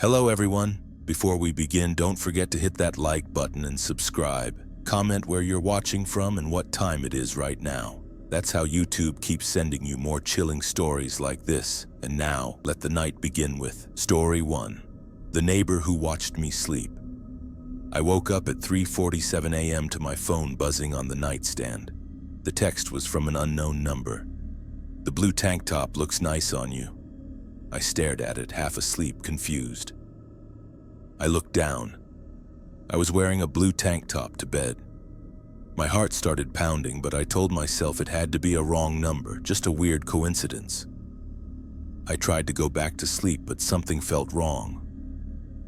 Hello everyone. Before we begin, don't forget to hit that like button and subscribe. Comment where you're watching from and what time it is right now. That's how YouTube keeps sending you more chilling stories like this. And now, let the night begin with Story 1. The Neighbor Who Watched Me Sleep. I woke up at 3:47 a.m. to my phone buzzing on the nightstand. The text was from an unknown number. "The blue tank top looks nice on you." I stared at it, half asleep, confused. I looked down. I was wearing a blue tank top to bed. My heart started pounding, but I told myself it had to be a wrong number, just a weird coincidence. I tried to go back to sleep, but something felt wrong.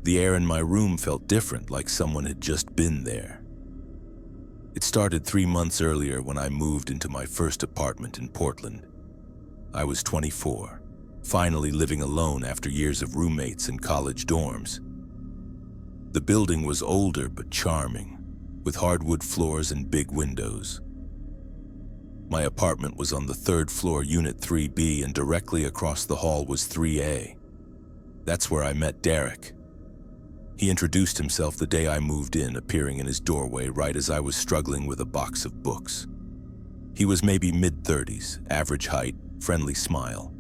The air in my room felt different, like someone had just been there. It started 3 months earlier when I moved into my first apartment in Portland. I was 24. Finally living alone after years of roommates and college dorms. The building was older but charming, with hardwood floors and big windows. My apartment was on the 3rd floor, Unit 3B, and directly across the hall was 3A. That's where I met Derek. He introduced himself the day I moved in, appearing in his doorway right as I was struggling with a box of books. He was maybe mid-30s, average height, friendly smile.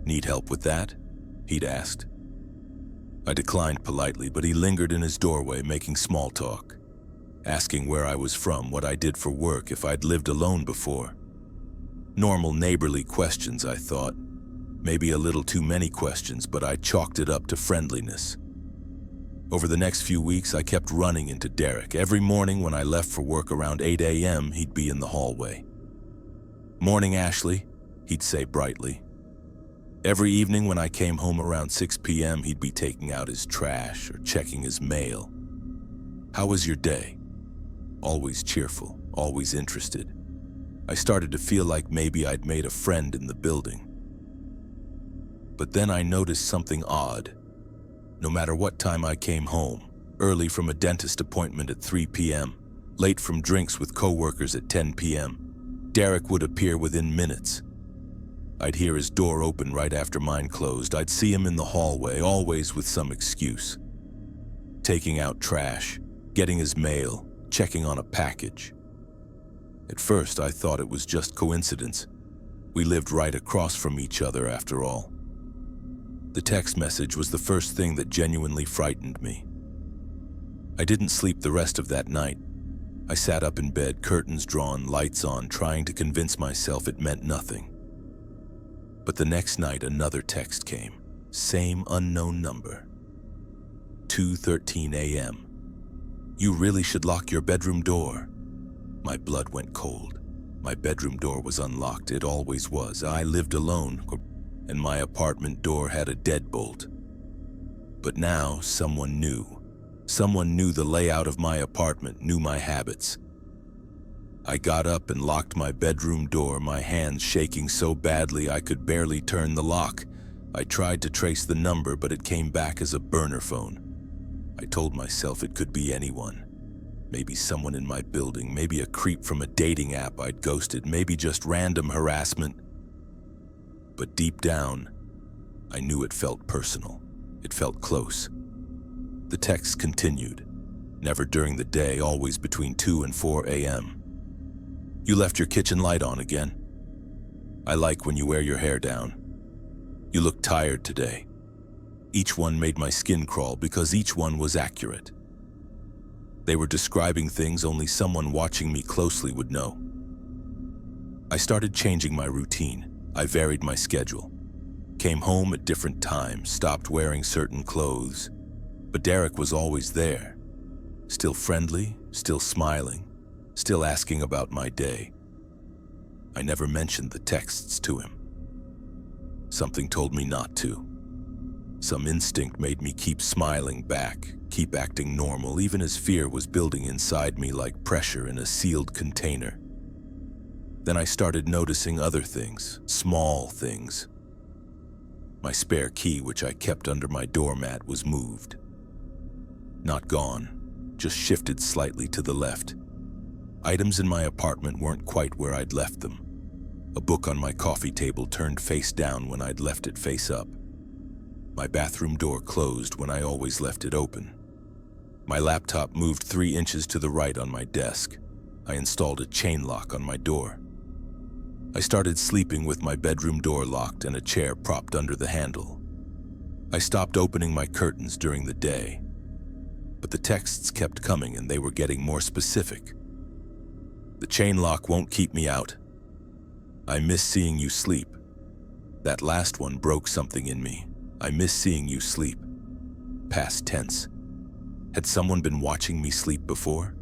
"Need help with that?" he'd asked. I declined politely, but he lingered in his doorway, making small talk, asking where I was from, what I did for work, if I'd lived alone before. Normal neighborly questions, I thought. Maybe a little too many questions, but I chalked it up to friendliness. Over the next few weeks, I kept running into Derek. Every morning when I left for work around 8 a.m., he'd be in the hallway. "Morning, Ashley," he'd say brightly. Every evening when I came home around 6 p.m., he'd be taking out his trash or checking his mail. "How was your day?" Always cheerful, always interested. I started to feel like maybe I'd made a friend in the building. But then I noticed something odd. No matter what time I came home, early from a dentist appointment at 3 p.m., late from drinks with coworkers at 10 p.m., Derek would appear within minutes. I'd hear his door open right after mine closed. I'd see him in the hallway, always with some excuse. Taking out trash, getting his mail, checking on a package. At first, I thought it was just coincidence. We lived right across from each other after all. The text message was the first thing that genuinely frightened me. I didn't sleep the rest of that night. I sat up in bed, curtains drawn, lights on, trying to convince myself it meant nothing. But the next night, another text came. Same unknown number. 2:13 a.m. "You really should lock your bedroom door." My blood went cold. My bedroom door was unlocked. It always was. I lived alone, and my apartment door had a deadbolt. But now, someone knew. Someone knew the layout of my apartment, knew my habits. I got up and locked my bedroom door, my hands shaking so badly I could barely turn the lock. I tried to trace the number, but it came back as a burner phone. I told myself it could be anyone. Maybe someone in my building, maybe a creep from a dating app I'd ghosted, maybe just random harassment. But deep down, I knew it felt personal. It felt close. The text continued. Never during the day, always between 2 and 4 a.m. "You left your kitchen light on again. I like when you wear your hair down. You look tired today." Each one made my skin crawl because each one was accurate. They were describing things only someone watching me closely would know. I started changing my routine. I varied my schedule. Came home at different times, stopped wearing certain clothes. But Derek was always there. Still friendly, still smiling. Still asking about my day. I never mentioned the texts to him. Something told me not to. Some instinct made me keep smiling back, keep acting normal, even as fear was building inside me like pressure in a sealed container. Then I started noticing other things, small things. My spare key, which I kept under my doormat, was moved. Not gone, just shifted slightly to the left. Items in my apartment weren't quite where I'd left them. A book on my coffee table turned face down when I'd left it face up. My bathroom door closed when I always left it open. My laptop moved 3 inches to the right on my desk. I installed a chain lock on my door. I started sleeping with my bedroom door locked and a chair propped under the handle. I stopped opening my curtains during the day, but the texts kept coming and they were getting more specific. The chain lock won't keep me out. I miss seeing you sleep. That last one broke something in me. I miss seeing you sleep. Past tense. Had someone been watching me sleep before?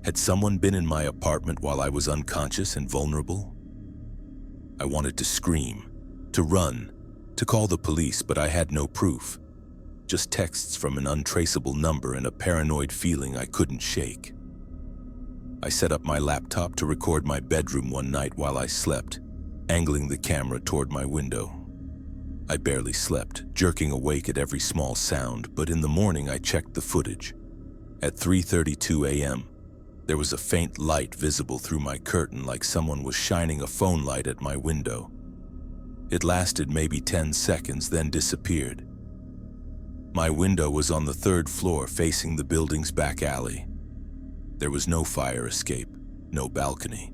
Had someone been in my apartment while I was unconscious and vulnerable? I wanted to scream, to run, to call the police, but I had no proof. Just texts from an untraceable number and a paranoid feeling I couldn't shake. I set up my laptop to record my bedroom one night while I slept, angling the camera toward my window. I barely slept, jerking awake at every small sound, but in the morning I checked the footage. At 3:32 a.m., there was a faint light visible through my curtain like someone was shining a phone light at my window. It lasted maybe 10 seconds, then disappeared. My window was on the 3rd floor facing the building's back alley. There was no fire escape, no balcony.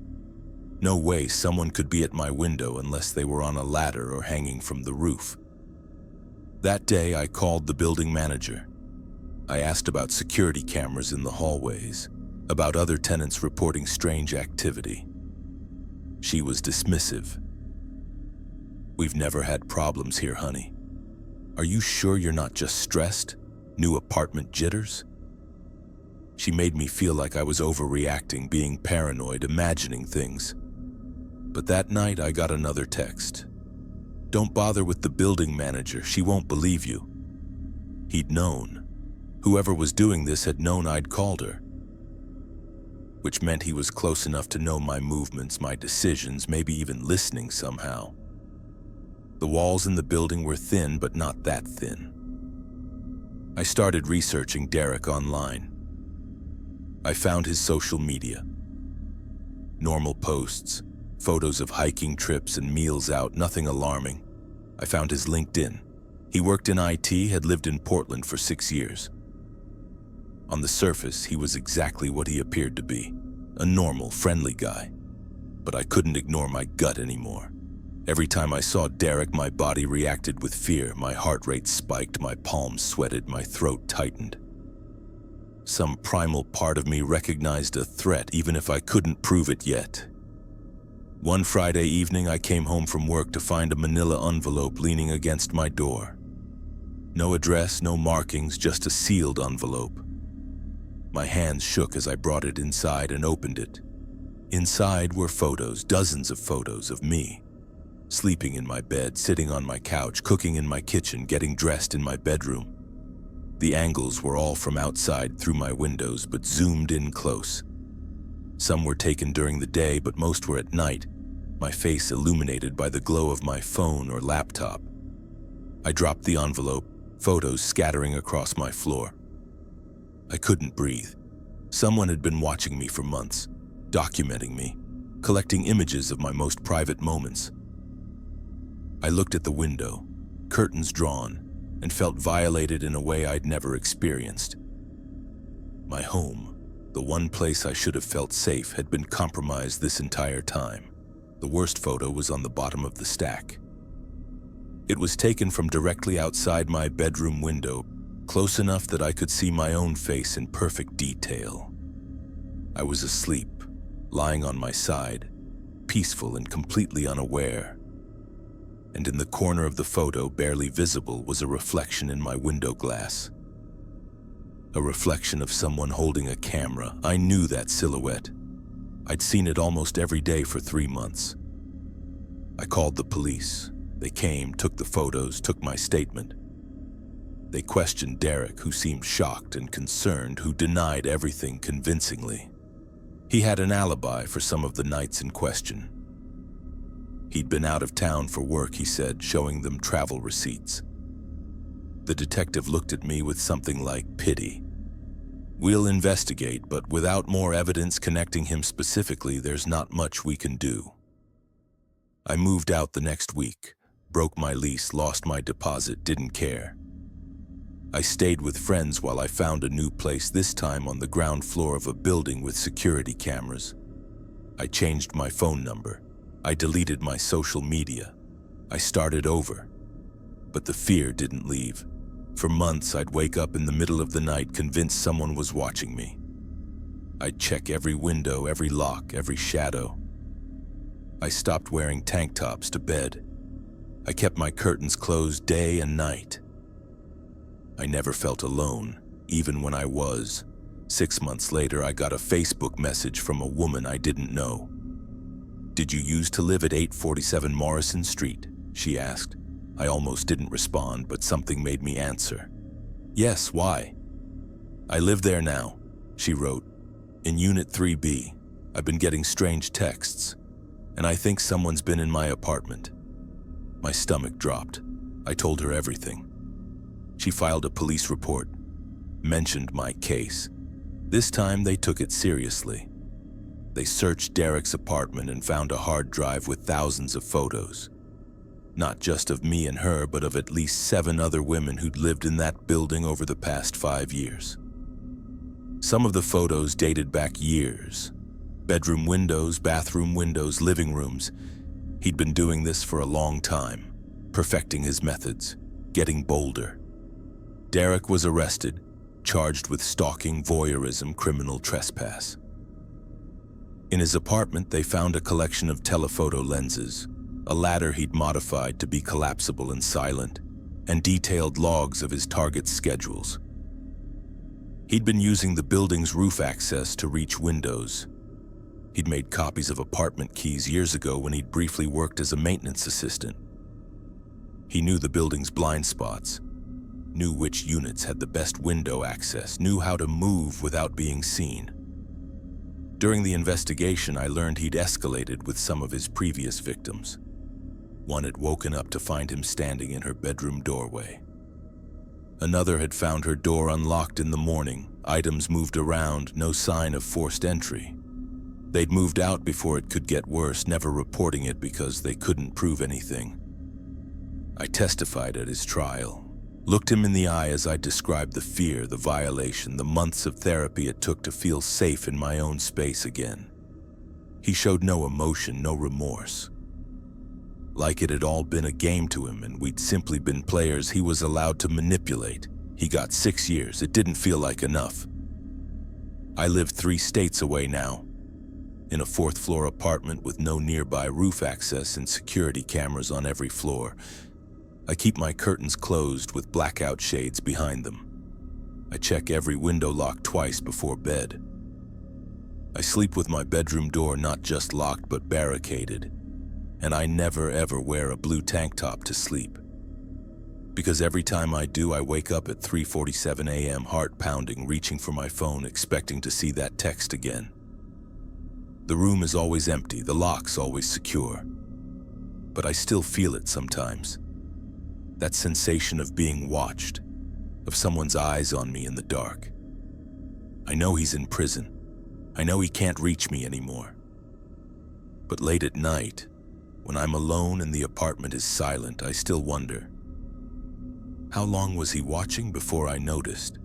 No way someone could be at my window unless they were on a ladder or hanging from the roof. That day, I called the building manager. I asked about security cameras in the hallways, about other tenants reporting strange activity. She was dismissive. "We've never had problems here, honey. Are you sure you're not just stressed? New apartment jitters?" She made me feel like I was overreacting, being paranoid, imagining things. But that night, I got another text. "Don't bother with the building manager, she won't believe you." He'd known. Whoever was doing this had known I'd called her. Which meant he was close enough to know my movements, my decisions, maybe even listening somehow. The walls in the building were thin, but not that thin. I started researching Derek online. I found his social media. Normal posts, photos of hiking trips and meals out, nothing alarming. I found his LinkedIn. He worked in IT, had lived in Portland for 6 years. On the surface, he was exactly what he appeared to be, a normal, friendly guy. But I couldn't ignore my gut anymore. Every time I saw Derek, my body reacted with fear, my heart rate spiked, my palms sweated, my throat tightened. Some primal part of me recognized a threat, even if I couldn't prove it yet. One Friday evening, I came home from work to find a manila envelope leaning against my door. No address, no markings, just a sealed envelope. My hands shook as I brought it inside and opened it. Inside were photos, dozens of photos of me. Sleeping in my bed, sitting on my couch, cooking in my kitchen, getting dressed in my bedroom. The angles were all from outside through my windows, but zoomed in close. Some were taken during the day, but most were at night, my face illuminated by the glow of my phone or laptop. I dropped the envelope, photos scattering across my floor. I couldn't breathe. Someone had been watching me for months, documenting me, collecting images of my most private moments. I looked at the window, curtains drawn, and felt violated in a way I'd never experienced. My home, the one place I should have felt safe, had been compromised this entire time. The worst photo was on the bottom of the stack. It was taken from directly outside my bedroom window, close enough that I could see my own face in perfect detail. I was asleep, lying on my side, peaceful and completely unaware. And in the corner of the photo, barely visible, was a reflection in my window glass. A reflection of someone holding a camera. I knew that silhouette. I'd seen it almost every day for 3 months. I called the police. They came, took the photos, took my statement. They questioned Derek, who seemed shocked and concerned, who denied everything convincingly. He had an alibi for some of the nights in question. He'd been out of town for work, he said, showing them travel receipts. The detective looked at me with something like pity. "We'll investigate, but without more evidence connecting him specifically, there's not much we can do." I moved out the next week, Broke my lease, lost my deposit, didn't care. I stayed with friends while I found a new place, this time on the ground floor of a building with security cameras. I changed my phone number. I deleted my social media. I started over. But the fear didn't leave. For months, I'd wake up in the middle of the night convinced someone was watching me. I'd check every window, every lock, every shadow. I stopped wearing tank tops to bed. I kept my curtains closed day and night. I never felt alone, even when I was. 6 months later, I got a Facebook message from a woman I didn't know. "Did you used to live at 847 Morrison Street?" she asked. I almost didn't respond, but something made me answer. "Yes, why?" "I live there now," she wrote. "In Unit 3B. I've been getting strange texts, and I think someone's been in my apartment." My stomach dropped. I told her everything. She filed a police report, mentioned my case. This time they took it seriously. They searched Derek's apartment and found a hard drive with thousands of photos. Not just of me and her, but of at least 7 other women who'd lived in that building over the past 5 years. Some of the photos dated back years. Bedroom windows, bathroom windows, living rooms. He'd been doing this for a long time, perfecting his methods, getting bolder. Derek was arrested, charged with stalking, voyeurism, criminal trespass. In his apartment, they found a collection of telephoto lenses, a ladder he'd modified to be collapsible and silent, and detailed logs of his target's schedules. He'd been using the building's roof access to reach windows. He'd made copies of apartment keys years ago when he'd briefly worked as a maintenance assistant. He knew the building's blind spots, knew which units had the best window access, knew how to move without being seen. During the investigation, I learned he'd escalated with some of his previous victims. One had woken up to find him standing in her bedroom doorway. Another had found her door unlocked in the morning, items moved around, no sign of forced entry. They'd moved out before it could get worse, never reporting it because they couldn't prove anything. I testified at his trial, looked him in the eye as I described the fear, the violation, the months of therapy it took to feel safe in my own space again. He showed no emotion, no remorse. Like it had all been a game to him and we'd simply been players he was allowed to manipulate. He got 6 years. It didn't feel like enough. I live 3 states away now, in a 4th-floor apartment with no nearby roof access and security cameras on every floor. I keep my curtains closed with blackout shades behind them. I check every window lock twice before bed. I sleep with my bedroom door not just locked but barricaded. And I never ever wear a blue tank top to sleep. Because every time I do, I wake up at 3:47 a.m., heart pounding, reaching for my phone, expecting to see that text again. The room is always empty, the lock's always secure. But I still feel it sometimes. That sensation of being watched, of someone's eyes on me in the dark. I know he's in prison. I know he can't reach me anymore. But late at night, when I'm alone and the apartment is silent, I still wonder, how long was he watching before I noticed?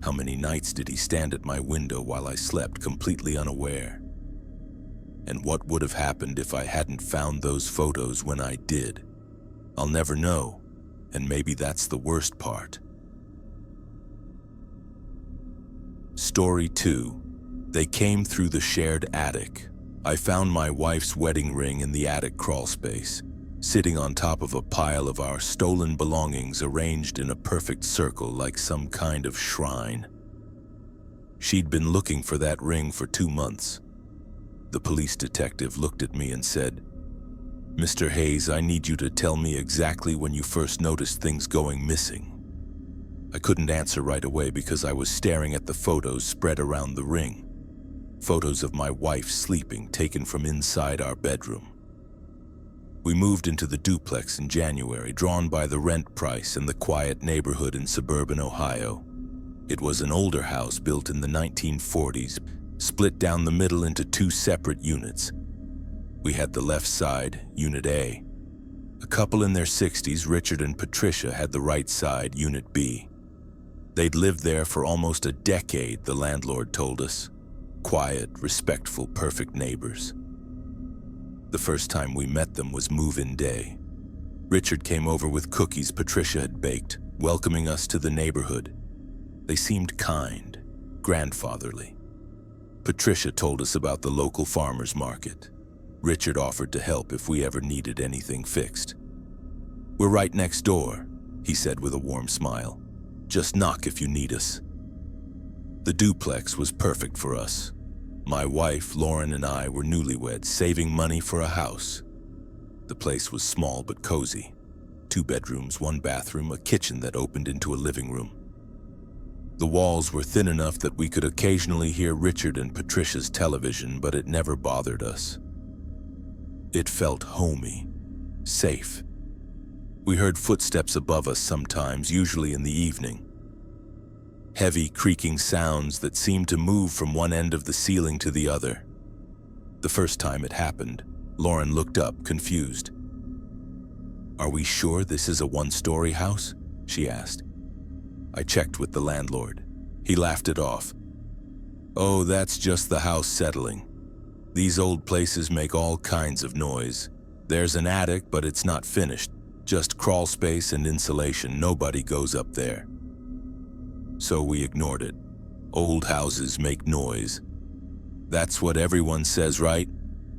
How many nights did he stand at my window while I slept, completely unaware? And what would have happened if I hadn't found those photos when I did? I'll never know, and maybe that's the worst part. Story 2. They came through the shared attic. I found my wife's wedding ring in the attic crawlspace, sitting on top of a pile of our stolen belongings arranged in a perfect circle like some kind of shrine. She'd been looking for that ring for 2 months. The police detective looked at me and said, "Mr. Hayes, I need you to tell me exactly when you first noticed things going missing." I couldn't answer right away because I was staring at the photos spread around the ring. Photos of my wife sleeping, taken from inside our bedroom. We moved into the duplex in January, drawn by the rent price and the quiet neighborhood in suburban Ohio. It was an older house built in the 1940s, split down the middle into 2 separate units. We had the left side, Unit A, A couple in their 60s, Richard and Patricia, had the right side, Unit B. They'd lived there for almost a decade, the landlord told us. Quiet, respectful, perfect neighbors. The first time we met them was move-in day. Richard came over with cookies Patricia had baked, welcoming us to the neighborhood. They seemed kind, grandfatherly. Patricia told us about the local farmers market. Richard offered to help if we ever needed anything fixed. "We're right next door," he said with a warm smile. "Just knock if you need us." The duplex was perfect for us. My wife, Lauren, and I were newlyweds, saving money for a house. The place was small but cozy. 2 bedrooms, 1 bathroom, a kitchen that opened into a living room. The walls were thin enough that we could occasionally hear Richard and Patricia's television, but it never bothered us. It felt homey, safe. We heard footsteps above us sometimes, usually in the evening. Heavy, creaking sounds that seemed to move from one end of the ceiling to the other. The first time it happened, Lauren looked up, confused. "Are we sure this is a 1-story house?" she asked. I checked with the landlord. He laughed it off. "Oh, that's just the house settling. These old places make all kinds of noise. There's an attic, but it's not finished. Just crawl space and insulation. Nobody goes up there." So we ignored it. Old houses make noise. That's what everyone says, right?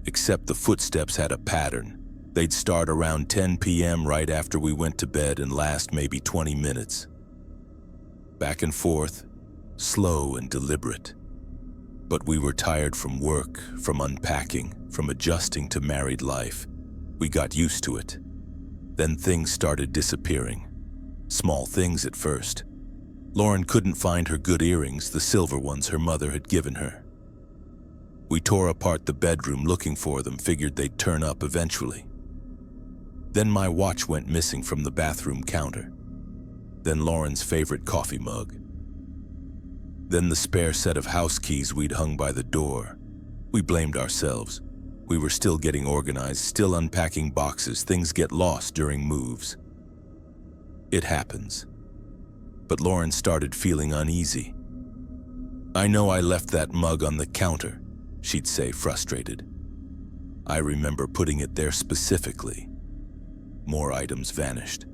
Except the footsteps had a pattern. They'd start around 10 p.m. right after we went to bed and last maybe 20 minutes. Back and forth, slow and deliberate. But we were tired from work, from unpacking, from adjusting to married life. We got used to it. Then things started disappearing. Small things at first. Lauren couldn't find her good earrings, the silver ones her mother had given her. We tore apart the bedroom looking for them, figured they'd turn up eventually. Then my watch went missing from the bathroom counter. Then Lauren's favorite coffee mug. Then the spare set of house keys we'd hung by the door. We blamed ourselves. We were still getting organized, still unpacking boxes. Things get lost during moves. It happens. But Lauren started feeling uneasy. "I know I left that mug on the counter," she'd say, frustrated. I remember putting it there specifically. More items vanished.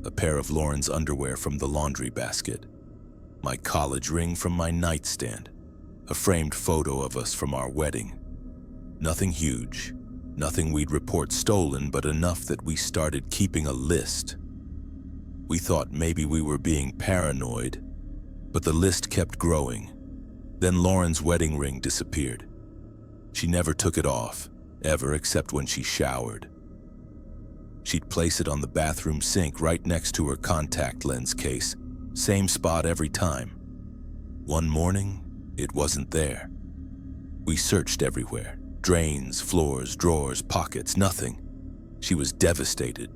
A pair of Lauren's underwear from the laundry basket. My college ring from my nightstand. A framed photo of us from our wedding. Nothing huge, nothing we'd report stolen, but enough that we started keeping a list. We thought maybe we were being paranoid, but the list kept growing. Then Lauren's wedding ring disappeared. She never took it off, ever, except when she showered. She'd place it on the bathroom sink right next to her contact lens case, same spot every time. One morning, it wasn't there. We searched everywhere. Drains, floors, drawers, pockets, nothing. She was devastated.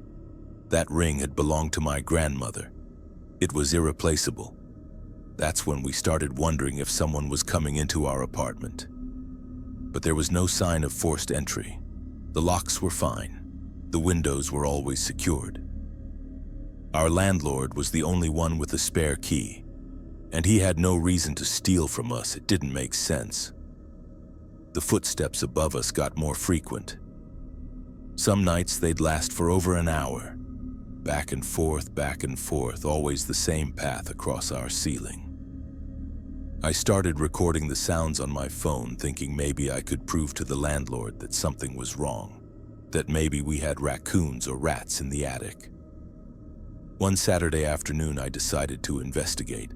That ring had belonged to my grandmother. It was irreplaceable. That's when we started wondering if someone was coming into our apartment. But there was no sign of forced entry. The locks were fine. The windows were always secured. Our landlord was the only one with a spare key, and he had no reason to steal from us. It didn't make sense. The footsteps above us got more frequent. Some nights they'd last for over an hour. Back and forth, always the same path across our ceiling. I started recording the sounds on my phone, thinking maybe I could prove to the landlord that something was wrong, that maybe we had raccoons or rats in the attic. One Saturday afternoon, I decided to investigate.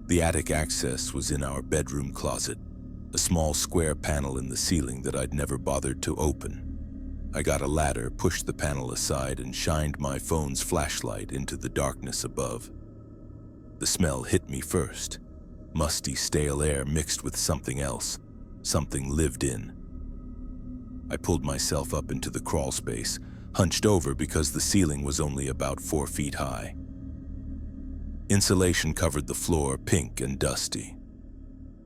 The attic access was in our bedroom closet, a small square panel in the ceiling that I'd never bothered to open. I got a ladder, pushed the panel aside, and shined my phone's flashlight into the darkness above. The smell hit me first. Musty, stale air mixed with something else, something lived in. I pulled myself up into the crawl space, hunched over because the ceiling was only about 4 feet high. Insulation covered the floor, pink and dusty.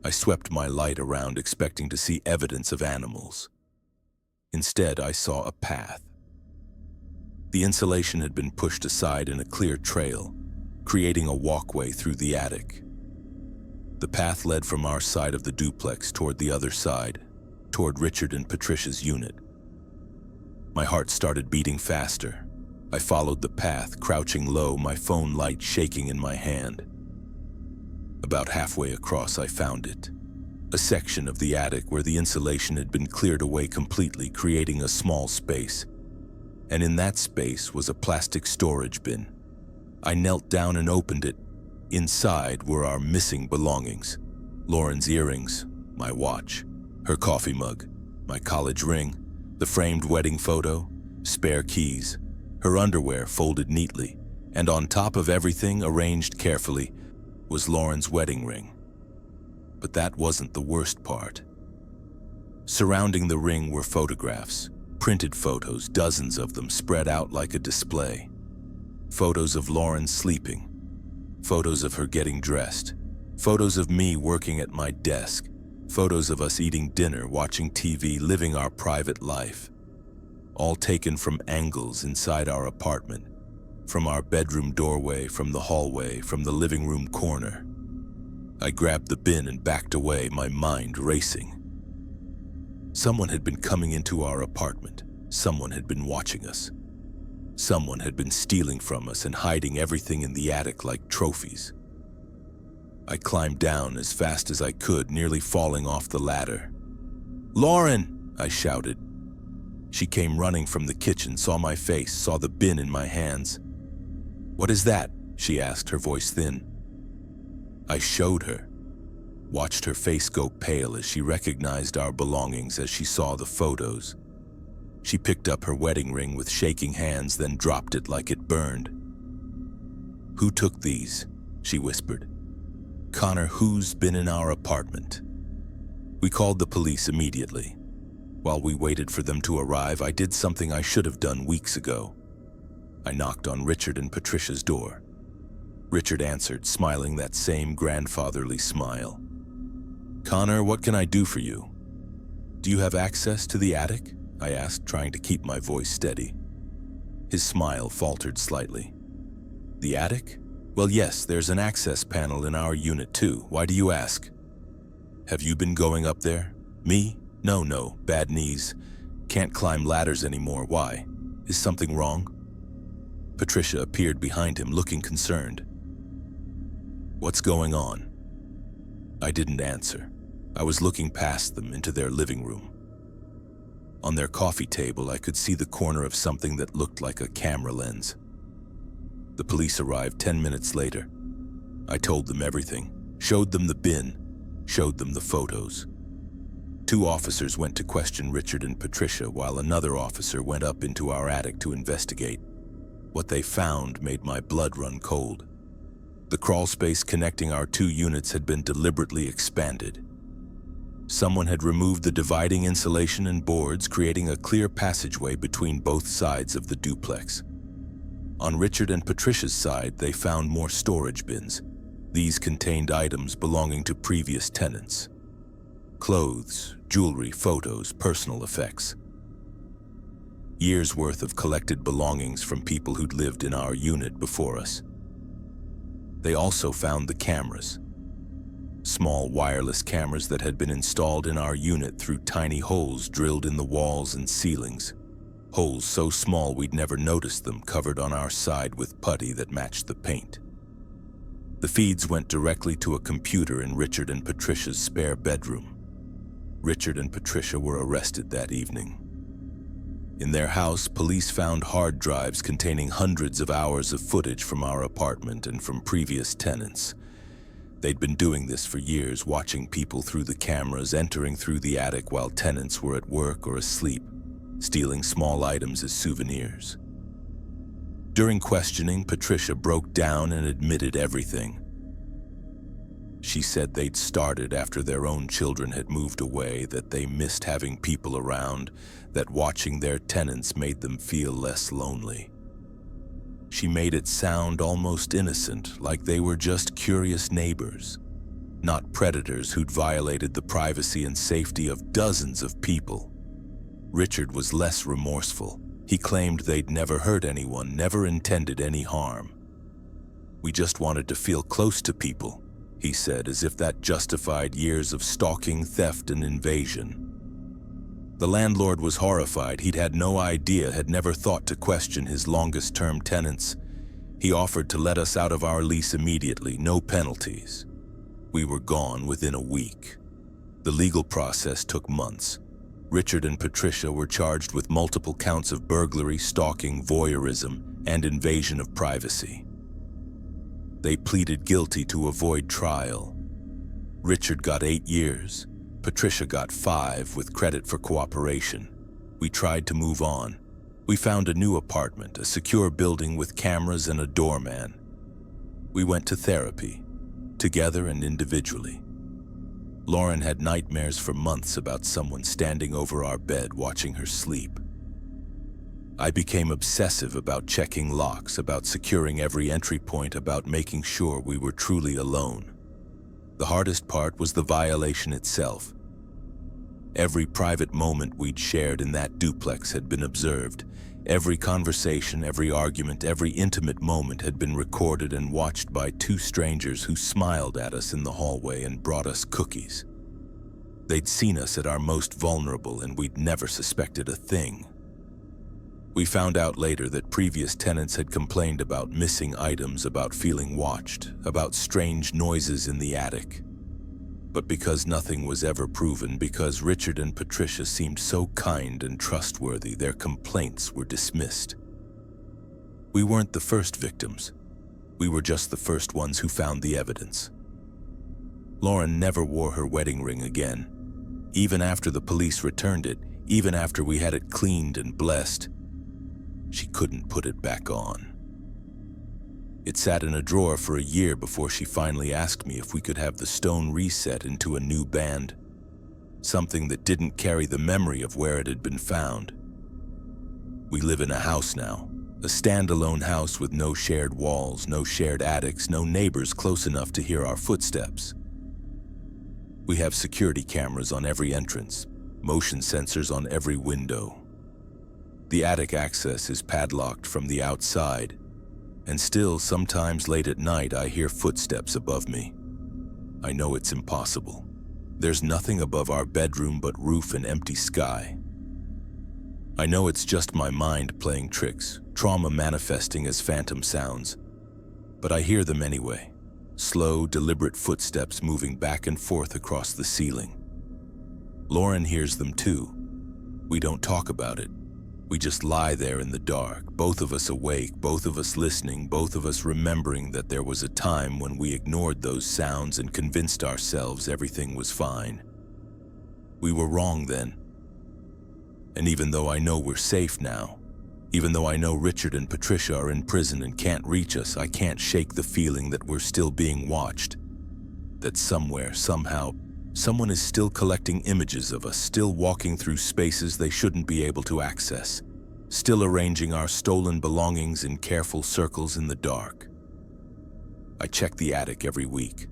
I swept my light around, expecting to see evidence of animals. Instead, I saw a path. The insulation had been pushed aside in a clear trail, creating a walkway through the attic. The path led from our side of the duplex toward the other side, toward Richard and Patricia's unit. My heart started beating faster. I followed the path, crouching low, my phone light shaking in my hand. About halfway across, I found it. A section of the attic where the insulation had been cleared away completely, creating a small space. And in that space was a plastic storage bin. I knelt down and opened it. Inside were our missing belongings: Lauren's earrings, my watch, her coffee mug, my college ring, the framed wedding photo, spare keys, her underwear folded neatly, and on top of everything, arranged carefully, was Lauren's wedding ring. But that wasn't the worst part. Surrounding the ring were photographs, printed photos, dozens of them spread out like a display. Photos of Lauren sleeping, photos of her getting dressed, photos of me working at my desk, photos of us eating dinner, watching TV, living our private life. All taken from angles inside our apartment, from our bedroom doorway, from the hallway, from the living room corner. I grabbed the bin and backed away, my mind racing. Someone had been coming into our apartment. Someone had been watching us. Someone had been stealing from us and hiding everything in the attic like trophies. I climbed down as fast as I could, nearly falling off the ladder. "Lauren!" I shouted. She came running from the kitchen, saw my face, saw the bin in my hands. "What is that?" she asked, her voice thin. I showed her, watched her face go pale as she recognized our belongings, as she saw the photos. She picked up her wedding ring with shaking hands, then dropped it like it burned. "Who took these?" she whispered. "Connor, who's been in our apartment?" We called the police immediately. While we waited for them to arrive, I did something I should have done weeks ago. I knocked on Richard and Patricia's door. Richard answered, smiling that same grandfatherly smile. "Connor, what can I do for you?" "Do you have access to the attic?" I asked, trying to keep my voice steady. His smile faltered slightly. "The attic? Well, yes, there's an access panel in our unit too. Why do you ask?" "Have you been going up there?" "Me? No, bad knees. Can't climb ladders anymore. Why? Is something wrong?" Patricia appeared behind him, looking concerned. "What's going on?" I didn't answer. I was looking past them into their living room. On their coffee table, I could see the corner of something that looked like a camera lens. The police arrived 10 minutes later. I told them everything, showed them the bin, showed them the photos. 2 officers went to question Richard and Patricia, while another officer went up into our attic to investigate. What they found made my blood run cold. The crawl space connecting our 2 units had been deliberately expanded. Someone had removed the dividing insulation and boards, creating a clear passageway between both sides of the duplex. On Richard and Patricia's side, they found more storage bins. These contained items belonging to previous tenants. Clothes, jewelry, photos, personal effects. Years' worth of collected belongings from people who'd lived in our unit before us. They also found the cameras. Small wireless cameras that had been installed in our unit through tiny holes drilled in the walls and ceilings. Holes so small we'd never noticed them, covered on our side with putty that matched the paint. The feeds went directly to a computer in Richard and Patricia's spare bedroom. Richard and Patricia were arrested that evening. In their house, police found hard drives containing hundreds of hours of footage from our apartment and from previous tenants. They'd been doing this for years, watching people through the cameras, entering through the attic while tenants were at work or asleep, stealing small items as souvenirs. During questioning, Patricia broke down and admitted everything. She said they'd started after their own children had moved away, that they missed having people around, that watching their tenants made them feel less lonely. She made it sound almost innocent, like they were just curious neighbors, not predators who'd violated the privacy and safety of dozens of people. Richard was less remorseful. He claimed they'd never hurt anyone, never intended any harm. "We just wanted to feel close to people," he said, as if that justified years of stalking, theft, and invasion. The landlord was horrified. He'd had no idea, had never thought to question his longest-term tenants. He offered to let us out of our lease immediately, no penalties. We were gone within a week. The legal process took months. Richard and Patricia were charged with multiple counts of burglary, stalking, voyeurism, and invasion of privacy. They pleaded guilty to avoid trial. Richard got 8 years. Patricia got 5 with credit for cooperation. We tried to move on. We found a new apartment, a secure building with cameras and a doorman. We went to therapy, together and individually. Lauren had nightmares for months about someone standing over our bed watching her sleep. I became obsessive about checking locks, about securing every entry point, about making sure we were truly alone. The hardest part was the violation itself. Every private moment we'd shared in that duplex had been observed. Every conversation, every argument, every intimate moment had been recorded and watched by 2 strangers who smiled at us in the hallway and brought us cookies. They'd seen us at our most vulnerable, and we'd never suspected a thing. We found out later that previous tenants had complained about missing items, about feeling watched, about strange noises in the attic. But because nothing was ever proven, because Richard and Patricia seemed so kind and trustworthy, their complaints were dismissed. We weren't the first victims. We were just the first ones who found the evidence. Lauren never wore her wedding ring again. Even after the police returned it, even after we had it cleaned and blessed, she couldn't put it back on. It sat in a drawer for a year before she finally asked me if we could have the stone reset into a new band, something that didn't carry the memory of where it had been found. We live in a house now, a standalone house with no shared walls, no shared attics, no neighbors close enough to hear our footsteps. We have security cameras on every entrance, motion sensors on every window. The attic access is padlocked from the outside, and still, sometimes late at night, I hear footsteps above me. I know it's impossible. There's nothing above our bedroom but roof and empty sky. I know it's just my mind playing tricks, trauma manifesting as phantom sounds, but I hear them anyway. Slow, deliberate footsteps moving back and forth across the ceiling. Lauren hears them too. We don't talk about it. We just lie there in the dark, both of us awake, both of us listening, both of us remembering that there was a time when we ignored those sounds and convinced ourselves everything was fine. We were wrong then. And even though I know we're safe now, even though I know Richard and Patricia are in prison and can't reach us, I can't shake the feeling that we're still being watched. That somewhere, somehow, someone is still collecting images of us, still walking through spaces they shouldn't be able to access, still arranging our stolen belongings in careful circles in the dark. I check the attic every week.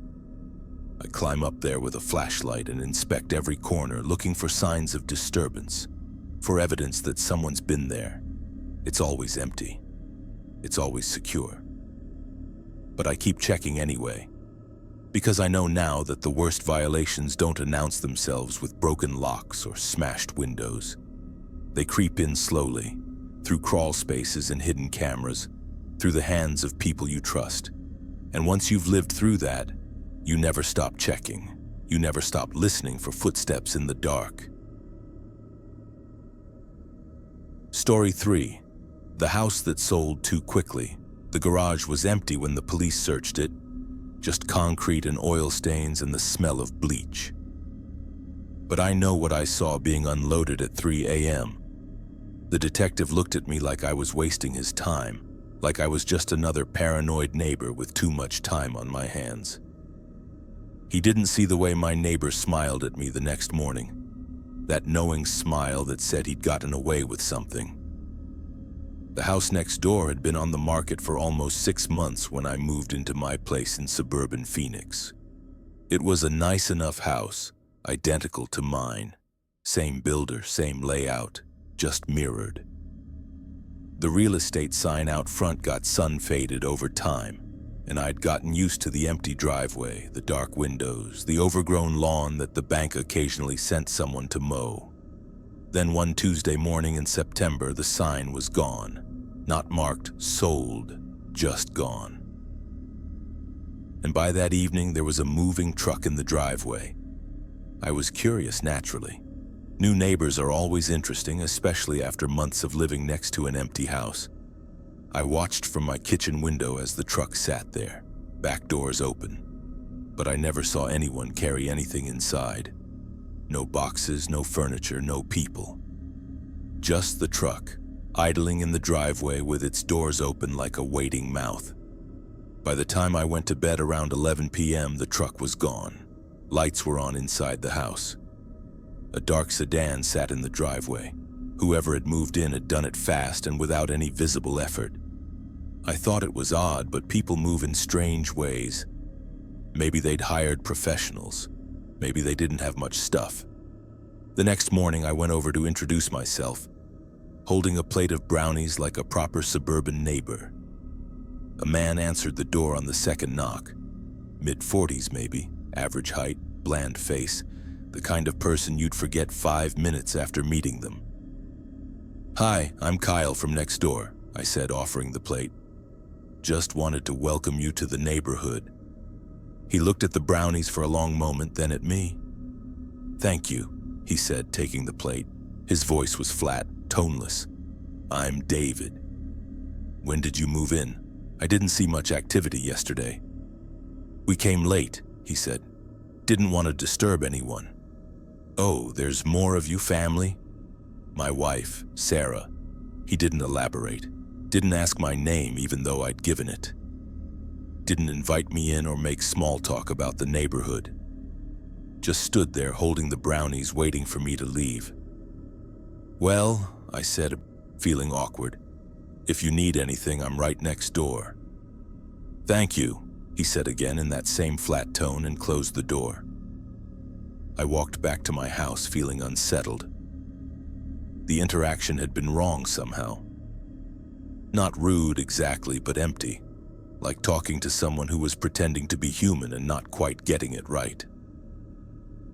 I climb up there with a flashlight and inspect every corner, looking for signs of disturbance, for evidence that someone's been there. It's always empty. It's always secure. But I keep checking anyway, because I know now that the worst violations don't announce themselves with broken locks or smashed windows. They creep in slowly, through crawl spaces and hidden cameras, through the hands of people you trust. And once you've lived through that, you never stop checking. You never stop listening for footsteps in the dark. Story 3. The house that sold too quickly. The garage was empty when the police searched it. Just concrete and oil stains and the smell of bleach. But I know what I saw being unloaded at 3 a.m. The detective looked at me like I was wasting his time, like I was just another paranoid neighbor with too much time on my hands. He didn't see the way my neighbor smiled at me the next morning, that knowing smile that said he'd gotten away with something. The house next door had been on the market for almost 6 months when I moved into my place in suburban Phoenix. It was a nice enough house, identical to mine. Same builder, same layout, just mirrored. The real estate sign out front got sun-faded over time, and I'd gotten used to the empty driveway, the dark windows, the overgrown lawn that the bank occasionally sent someone to mow. Then one Tuesday morning in September, the sign was gone. Not marked sold, just gone. And by that evening, there was a moving truck in the driveway. I was curious, naturally. New neighbors are always interesting, especially after months of living next to an empty house. I watched from my kitchen window as the truck sat there, back doors open. But I never saw anyone carry anything inside. No boxes, no furniture, no people. Just the truck, idling in the driveway with its doors open like a waiting mouth. By the time I went to bed around 11 p.m., the truck was gone. Lights were on inside the house. A dark sedan sat in the driveway. Whoever had moved in had done it fast and without any visible effort. I thought it was odd, but people move in strange ways. Maybe they'd hired professionals. Maybe they didn't have much stuff. The next morning, I went over to introduce myself, holding a plate of brownies like a proper suburban neighbor. A man answered the door on the second knock. Mid-40s maybe, average height, bland face, the kind of person you'd forget 5 minutes after meeting them. "Hi, I'm Kyle from next door," I said, offering the plate. "Just wanted to welcome you to the neighborhood." He looked at the brownies for a long moment, then at me. "Thank you," he said, taking the plate. His voice was flat, toneless. "I'm David. When did you move in? I didn't see much activity yesterday." "We came late," he said. "Didn't want to disturb anyone." "Oh, there's more of you family?" "My wife, Sarah." He didn't elaborate. Didn't ask my name even though I'd given it. Didn't invite me in or make small talk about the neighborhood. Just stood there holding the brownies, waiting for me to leave. "Well," I said, feeling awkward, "if you need anything, I'm right next door." "Thank you," he said again in that same flat tone and closed the door. I walked back to my house feeling unsettled. The interaction had been wrong somehow. Not rude exactly, but empty, like talking to someone who was pretending to be human and not quite getting it right.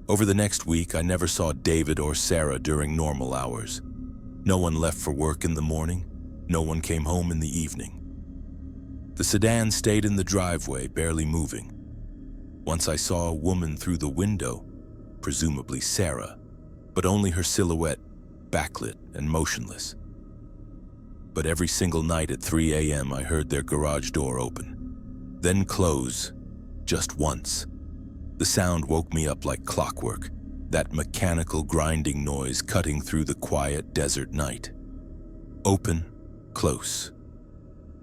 Over the next week, I never saw David or Sarah during normal hours. No one left for work in the morning. No one came home in the evening. The sedan stayed in the driveway, barely moving. Once I saw a woman through the window, presumably Sarah, but only her silhouette, backlit and motionless. But every single night at 3 a.m. I heard their garage door open, then close, just once. The sound woke me up like clockwork, that mechanical grinding noise cutting through the quiet desert night. Open, close,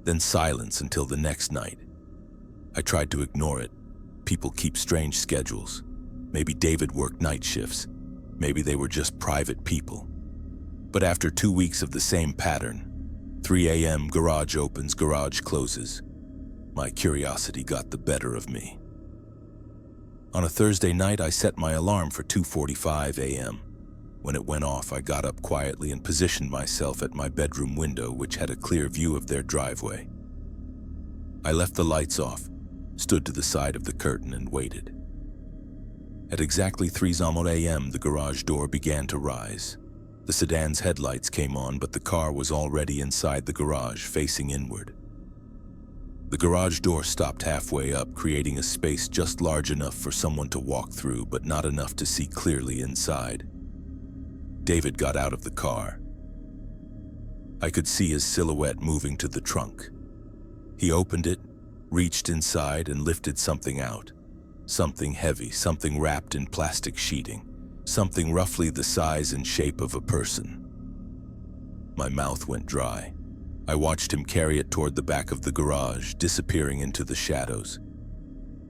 then silence until the next night. I tried to ignore it. People keep strange schedules. Maybe David worked night shifts. Maybe they were just private people. But after 2 weeks of the same pattern, 3 a.m., garage opens, garage closes, my curiosity got the better of me. On a Thursday night, I set my alarm for 2:45 a.m. When it went off, I got up quietly and positioned myself at my bedroom window, which had a clear view of their driveway. I left the lights off, stood to the side of the curtain, and waited. At exactly 3 a.m., the garage door began to rise. The sedan's headlights came on, but the car was already inside the garage, facing inward. The garage door stopped halfway up, creating a space just large enough for someone to walk through, but not enough to see clearly inside. David got out of the car. I could see his silhouette moving to the trunk. He opened it, reached inside, and lifted something out. Something heavy, something wrapped in plastic sheeting, something roughly the size and shape of a person. My mouth went dry. I watched him carry it toward the back of the garage, disappearing into the shadows.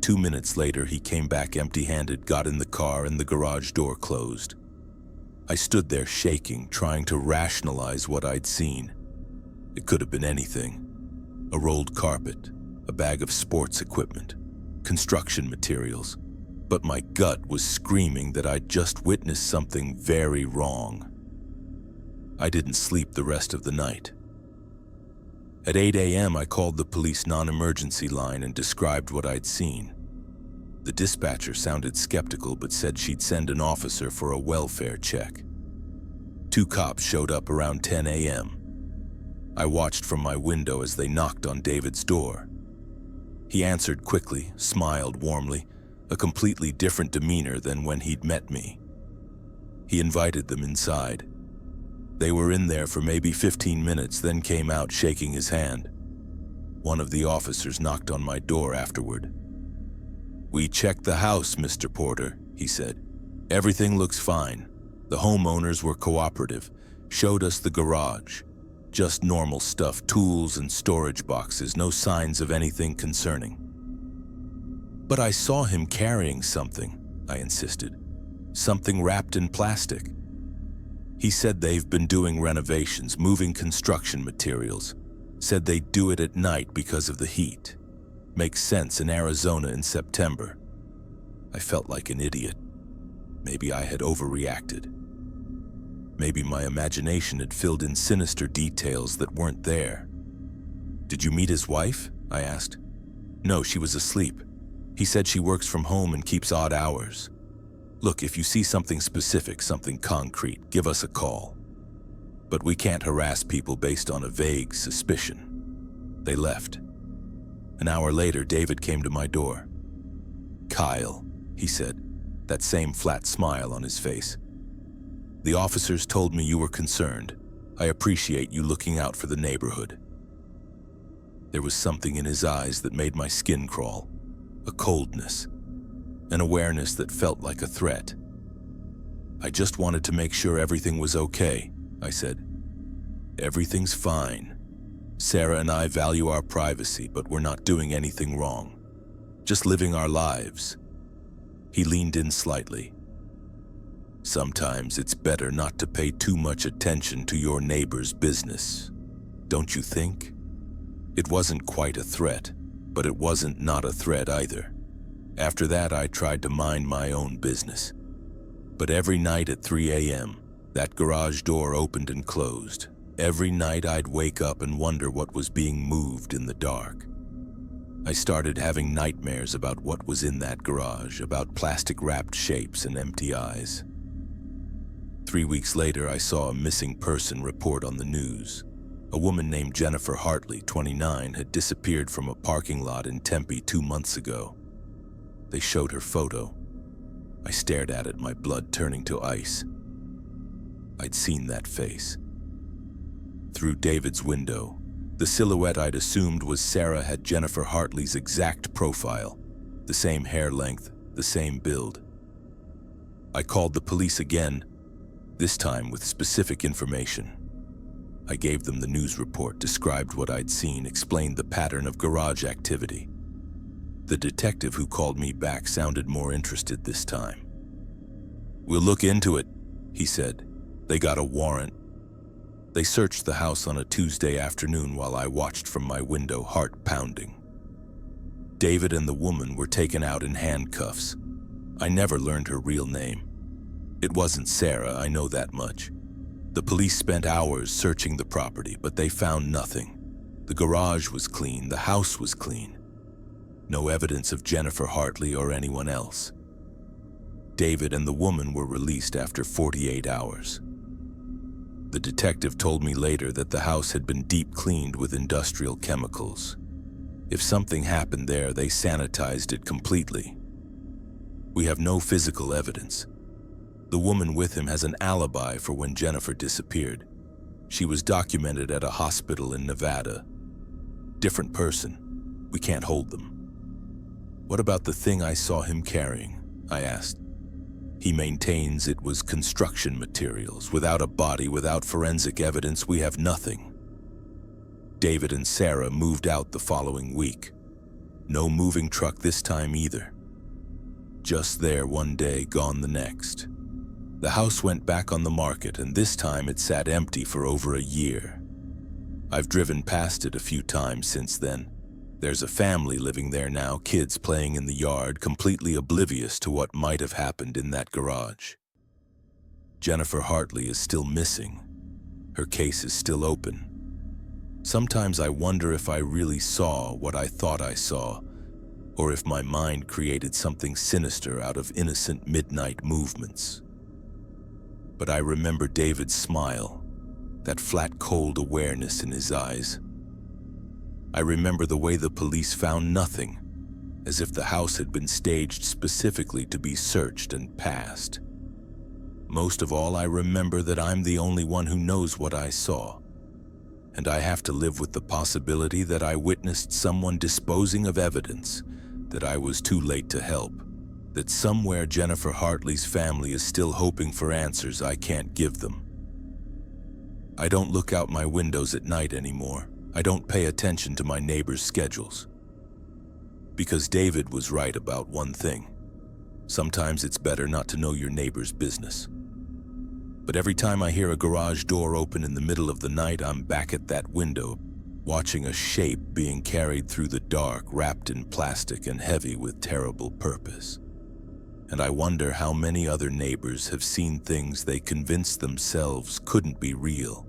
2 minutes later, he came back empty-handed, got in the car, and the garage door closed. I stood there shaking, trying to rationalize what I'd seen. It could have been anything. A rolled carpet, a bag of sports equipment, construction materials. But my gut was screaming that I'd just witnessed something very wrong. I didn't sleep the rest of the night. At 8 a.m., I called the police non-emergency line and described what I'd seen. The dispatcher sounded skeptical but said she'd send an officer for a welfare check. 2 cops showed up around 10 a.m. I watched from my window as they knocked on David's door. He answered quickly, smiled warmly, a completely different demeanor than when he'd met me. He invited them inside. They were in there for maybe 15 minutes, then came out shaking his hand. One of the officers knocked on my door afterward. "We checked the house, Mr. Porter," he said. "Everything looks fine. The homeowners were cooperative, showed us the garage. Just normal stuff, tools and storage boxes, no signs of anything concerning." "But I saw him carrying something," I insisted. "Something wrapped in plastic." He said they've been doing renovations, moving construction materials. Said they'd do it at night because of the heat. Makes sense in Arizona in September. I felt like an idiot. Maybe I had overreacted. Maybe my imagination had filled in sinister details that weren't there. "Did you meet his wife?" I asked. "No, she was asleep. He said she works from home and keeps odd hours. Look, if you see something specific, something concrete, give us a call. But we can't harass people based on a vague suspicion." They left. An hour later, David came to my door. "Kyle," he said, that same flat smile on his face. "The officers told me you were concerned. I appreciate you looking out for the neighborhood." There was something in his eyes that made my skin crawl, a coldness, an awareness that felt like a threat. "I just wanted to make sure everything was okay," I said. "Everything's fine. Sarah and I value our privacy, but we're not doing anything wrong. Just living our lives." He leaned in slightly. "Sometimes it's better not to pay too much attention to your neighbor's business, don't you think?" It wasn't quite a threat, but it wasn't not a threat either. After that, I tried to mind my own business. But every night at 3 a.m., that garage door opened and closed. Every night I'd wake up and wonder what was being moved in the dark. I started having nightmares about what was in that garage, about plastic-wrapped shapes and empty eyes. 3 weeks later, I saw a missing person report on the news. A woman named Jennifer Hartley, 29, had disappeared from a parking lot in Tempe 2 months ago. They showed her photo. I stared at it, my blood turning to ice. I'd seen that face. Through David's window, the silhouette I'd assumed was Sarah had Jennifer Hartley's exact profile, the same hair length, the same build. I called the police again, this time with specific information. I gave them the news report, described what I'd seen, explained the pattern of garage activity. The detective who called me back sounded more interested this time. "We'll look into it," he said. "They got a warrant." They searched the house on a Tuesday afternoon while I watched from my window, heart pounding. David and the woman were taken out in handcuffs. I never learned her real name. It wasn't Sarah, I know that much. The police spent hours searching the property, but they found nothing. The garage was clean, the house was clean. No evidence of Jennifer Hartley or anyone else. David and the woman were released after 48 hours. The detective told me later that the house had been deep cleaned with industrial chemicals. If something happened there, they sanitized it completely. We have no physical evidence. The woman with him has an alibi for when Jennifer disappeared. She was documented at a hospital in Nevada. Different person. We can't hold them. "What about the thing I saw him carrying?" I asked. He maintains it was construction materials. Without a body, without forensic evidence, we have nothing. David and Sarah moved out the following week. No moving truck this time either. Just there one day, gone the next. The house went back on the market, and this time it sat empty for over a year. I've driven past it a few times since then. There's a family living there now, kids playing in the yard, completely oblivious to what might have happened in that garage. Jennifer Hartley is still missing. Her case is still open. Sometimes I wonder if I really saw what I thought I saw, or if my mind created something sinister out of innocent midnight movements. But I remember David's smile, that flat, cold awareness in his eyes. I remember the way the police found nothing, as if the house had been staged specifically to be searched and passed. Most of all, I remember that I'm the only one who knows what I saw, and I have to live with the possibility that I witnessed someone disposing of evidence, that I was too late to help, that somewhere Jennifer Hartley's family is still hoping for answers I can't give them. I don't look out my windows at night anymore. I don't pay attention to my neighbors' schedules. Because David was right about one thing. Sometimes it's better not to know your neighbor's business. But every time I hear a garage door open in the middle of the night, I'm back at that window, watching a shape being carried through the dark, wrapped in plastic and heavy with terrible purpose. And I wonder how many other neighbors have seen things they convinced themselves couldn't be real.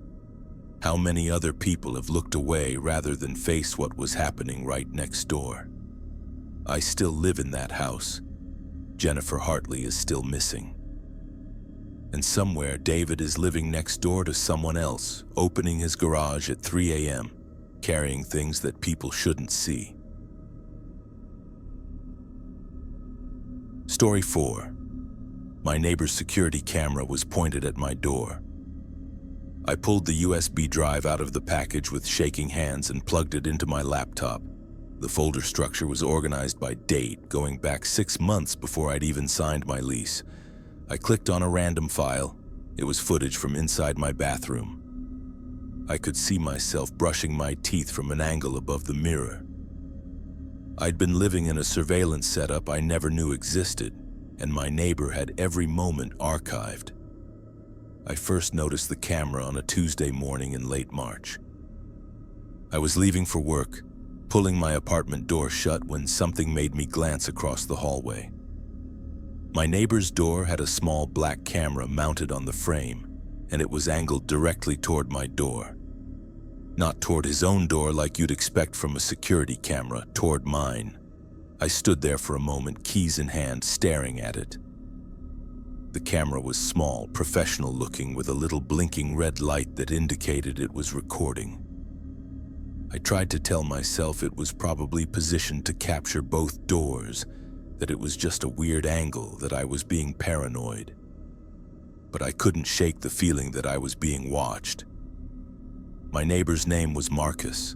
How many other people have looked away rather than face what was happening right next door. I still live in that house. Jennifer Hartley is still missing. And somewhere David is living next door to someone else, opening his garage at 3 a.m., carrying things that people shouldn't see. Story 4. My neighbor's security camera was pointed at my door. I pulled the USB drive out of the package with shaking hands and plugged it into my laptop. The folder structure was organized by date, going back 6 months before I'd even signed my lease. I clicked on a random file. It was footage from inside my bathroom. I could see myself brushing my teeth from an angle above the mirror. I'd been living in a surveillance setup I never knew existed, and my neighbor had every moment archived. I first noticed the camera on a Tuesday morning in late March. I was leaving for work, pulling my apartment door shut when something made me glance across the hallway. My neighbor's door had a small black camera mounted on the frame, and it was angled directly toward my door. Not toward his own door like you'd expect from a security camera, toward mine. I stood there for a moment, keys in hand, staring at it. The camera was small, professional looking, with a little blinking red light that indicated it was recording. I tried to tell myself it was probably positioned to capture both doors, that it was just a weird angle, that I was being paranoid. But I couldn't shake the feeling that I was being watched. My neighbor's name was Marcus.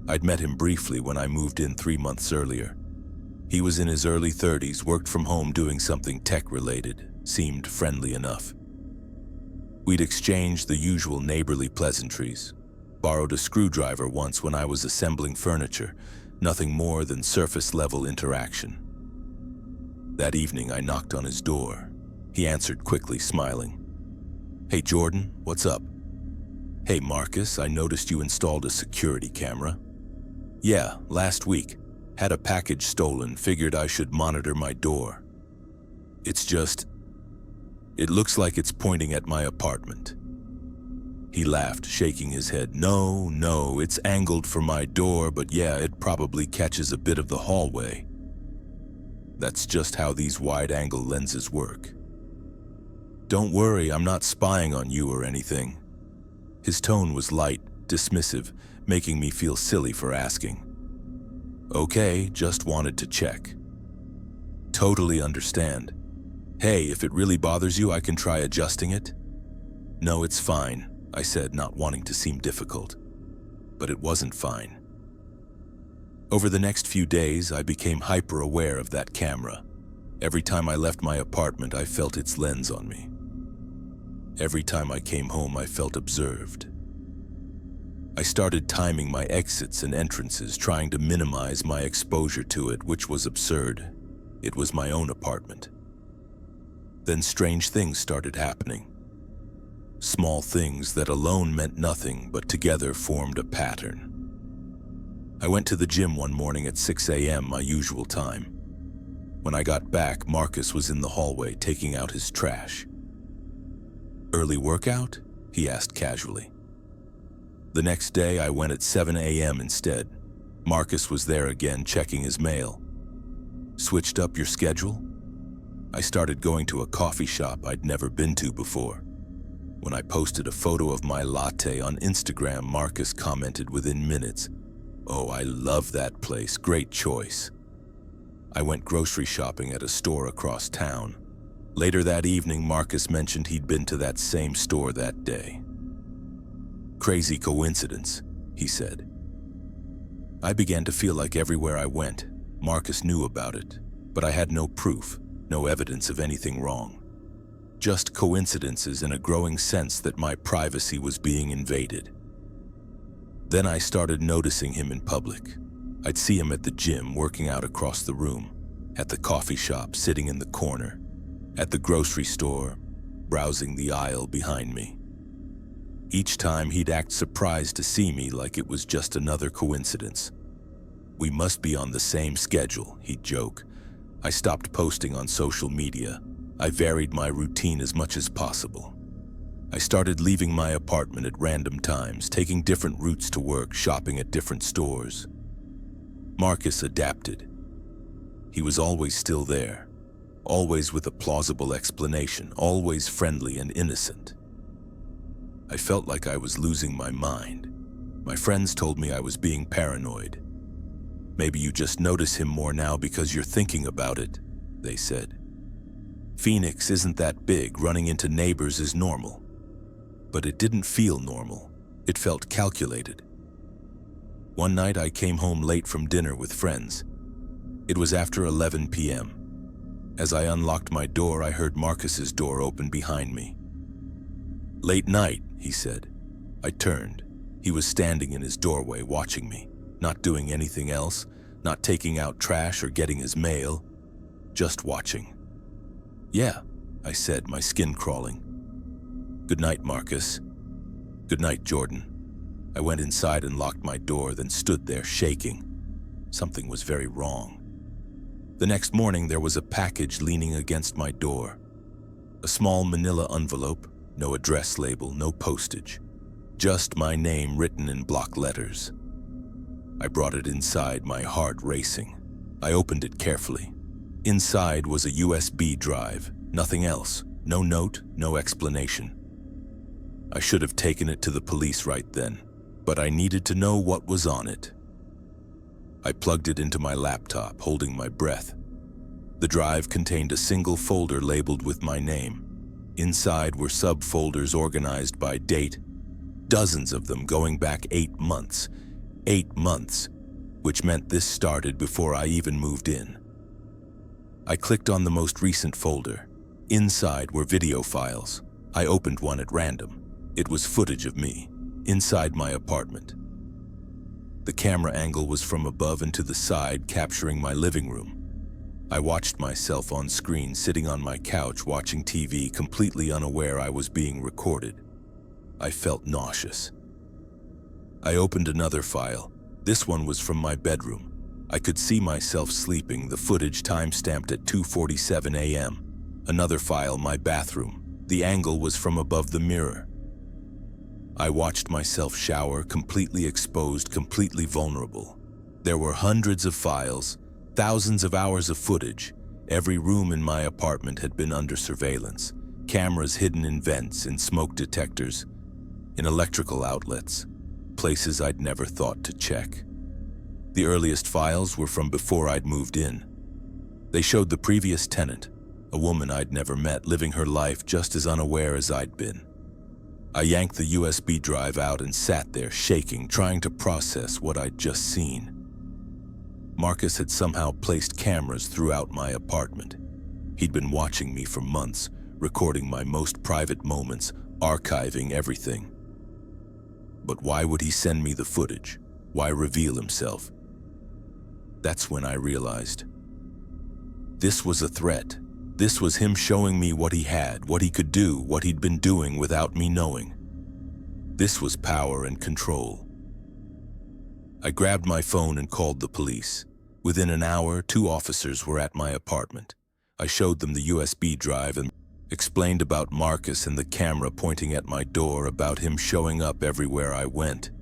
I'd met him briefly when I moved in 3 months earlier. He was in his early 30s, worked from home doing something tech-related, seemed friendly enough. We'd exchanged the usual neighborly pleasantries, borrowed a screwdriver once when I was assembling furniture, nothing more than surface-level interaction. That evening, I knocked on his door. He answered quickly, smiling. "Hey, Jordan, what's up?" "Hey, Marcus, I noticed you installed a security camera." "Yeah, last week. Had a package stolen, figured I should monitor my door. It looks like it's pointing at my apartment." He laughed, shaking his head. No, it's angled for my door, but yeah, it probably catches a bit of the hallway. That's just how these wide-angle lenses work. Don't worry, I'm not spying on you or anything. His tone was light, dismissive, making me feel silly for asking. Okay, just wanted to check. Totally understand. Hey, if it really bothers you, I can try adjusting it. No, it's fine, I said, not wanting to seem difficult. But it wasn't fine. Over the next few days, I became hyper-aware of that camera. Every time I left my apartment, I felt its lens on me. Every time I came home, I felt observed. I started timing my exits and entrances, trying to minimize my exposure to it, which was absurd. It was my own apartment. Then strange things started happening. Small things that alone meant nothing, but together formed a pattern. I went to the gym one morning at 6 a.m., my usual time. When I got back, Marcus was in the hallway taking out his trash. "Early workout?" he asked casually. The next day, I went at 7 a.m. instead. Marcus was there again, checking his mail. Switched up your schedule? I started going to a coffee shop I'd never been to before. When I posted a photo of my latte on Instagram, Marcus commented within minutes, "Oh, I love that place, great choice." I went grocery shopping at a store across town. Later that evening, Marcus mentioned he'd been to that same store that day. "Crazy coincidence," he said. I began to feel like everywhere I went, Marcus knew about it, but I had no proof, no evidence of anything wrong. Just coincidences and a growing sense that my privacy was being invaded. Then I started noticing him in public. I'd see him at the gym working out across the room, at the coffee shop sitting in the corner, at the grocery store browsing the aisle behind me. Each time he'd act surprised to see me, like it was just another coincidence. "We must be on the same schedule," he'd joke. I stopped posting on social media. I varied my routine as much as possible. I started leaving my apartment at random times, taking different routes to work, shopping at different stores. Marcus adapted. He was always still there, always with a plausible explanation, always friendly and innocent. I felt like I was losing my mind. My friends told me I was being paranoid. "Maybe you just notice him more now because you're thinking about it," they said. "Phoenix isn't that big, running into neighbors is normal." But it didn't feel normal. It felt calculated. One night I came home late from dinner with friends. It was after 11 p.m. As I unlocked my door, I heard Marcus's door open behind me. "Late night," he said. I turned. He was standing in his doorway watching me, not doing anything else, not taking out trash or getting his mail, just watching. "Yeah," I said, my skin crawling. "Good night, Marcus." "Good night, Jordan." I went inside and locked my door, then stood there shaking. Something was very wrong. The next morning, there was a package leaning against my door. A small manila envelope, no address label, no postage. Just my name written in block letters. I brought it inside, my heart racing. I opened it carefully. Inside was a USB drive, nothing else, no note, no explanation. I should have taken it to the police right then, but I needed to know what was on it. I plugged it into my laptop, holding my breath. The drive contained a single folder labeled with my name. Inside were subfolders organized by date, dozens of them going back 8 months. 8 months, which meant this started before I even moved in. I clicked on the most recent folder. Inside were video files. I opened one at random. It was footage of me, inside my apartment. The camera angle was from above and to the side, capturing my living room. I watched myself on screen, sitting on my couch watching TV, completely unaware I was being recorded. I felt nauseous. I opened another file. This one was from my bedroom. I could see myself sleeping, the footage time-stamped at 2:47 a.m. Another file, my bathroom. The angle was from above the mirror. I watched myself shower, completely exposed, completely vulnerable. There were hundreds of files, thousands of hours of footage. Every room in my apartment had been under surveillance. Cameras hidden in vents, in smoke detectors, in electrical outlets, places I'd never thought to check. The earliest files were from before I'd moved in. They showed the previous tenant, a woman I'd never met, living her life just as unaware as I'd been. I yanked the USB drive out and sat there shaking, trying to process what I'd just seen. Marcus had somehow placed cameras throughout my apartment. He'd been watching me for months, recording my most private moments, archiving everything. But why would he send me the footage? Why reveal himself? That's when I realized. This was a threat. This was him showing me what he had, what he could do, what he'd been doing without me knowing. This was power and control. I grabbed my phone and called the police. Within an hour, 2 officers were at my apartment. I showed them the USB drive and explained about Marcus and the camera pointing at my door, about him showing up everywhere I went.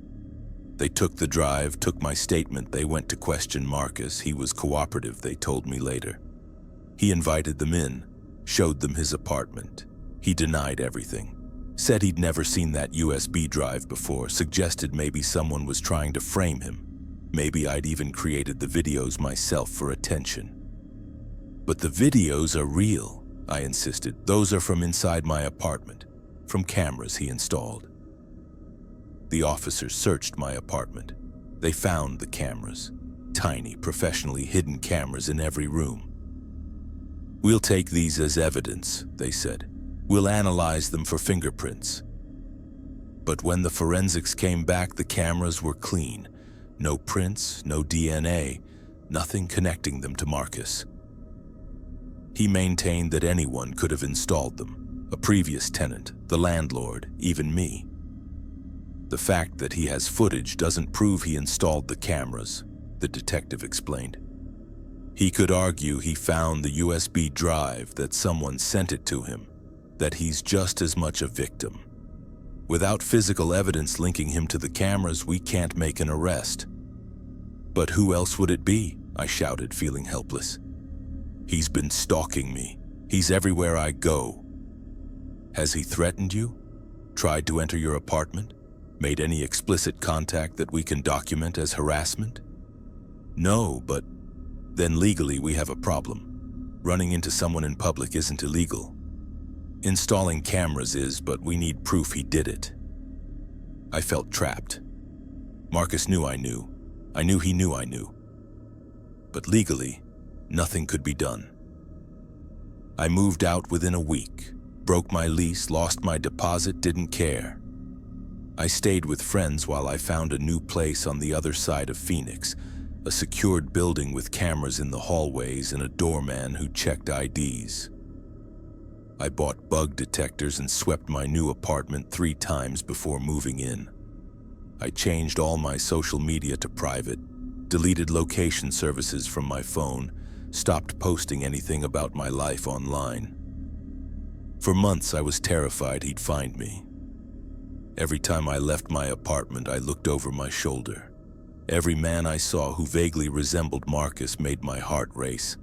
They took the drive, took my statement. They went to question Marcus. He was cooperative, they told me later. He invited them in, showed them his apartment. He denied everything. Said he'd never seen that USB drive before, suggested maybe someone was trying to frame him. Maybe I'd even created the videos myself for attention. But the videos are real, I insisted. Those are from inside my apartment, from cameras he installed. The officers searched my apartment. They found the cameras, tiny, professionally hidden cameras in every room. We'll take these as evidence, they said. We'll analyze them for fingerprints. But when the forensics came back, the cameras were clean. No prints, no DNA, nothing connecting them to Marcus. He maintained that anyone could have installed them, a previous tenant, the landlord, even me. The fact that he has footage doesn't prove he installed the cameras, the detective explained. He could argue he found the USB drive, that someone sent it to him, that he's just as much a victim. Without physical evidence linking him to the cameras, we can't make an arrest. But who else would it be? I shouted, feeling helpless. He's been stalking me. He's everywhere I go. Has he threatened you? Tried to enter your apartment? Made any explicit contact that we can document as harassment? No, but then legally we have a problem. Running into someone in public isn't illegal. Installing cameras is, but we need proof he did it. I felt trapped. Marcus knew I knew. I knew he knew I knew. But legally, nothing could be done. I moved out within a week, broke my lease, lost my deposit, didn't care. I stayed with friends while I found a new place on the other side of Phoenix, a secured building with cameras in the hallways and a doorman who checked IDs. I bought bug detectors and swept my new apartment 3 times before moving in. I changed all my social media to private, deleted location services from my phone, stopped posting anything about my life online. For months, I was terrified he'd find me. Every time I left my apartment, I looked over my shoulder. Every man I saw who vaguely resembled Marcus made my heart race.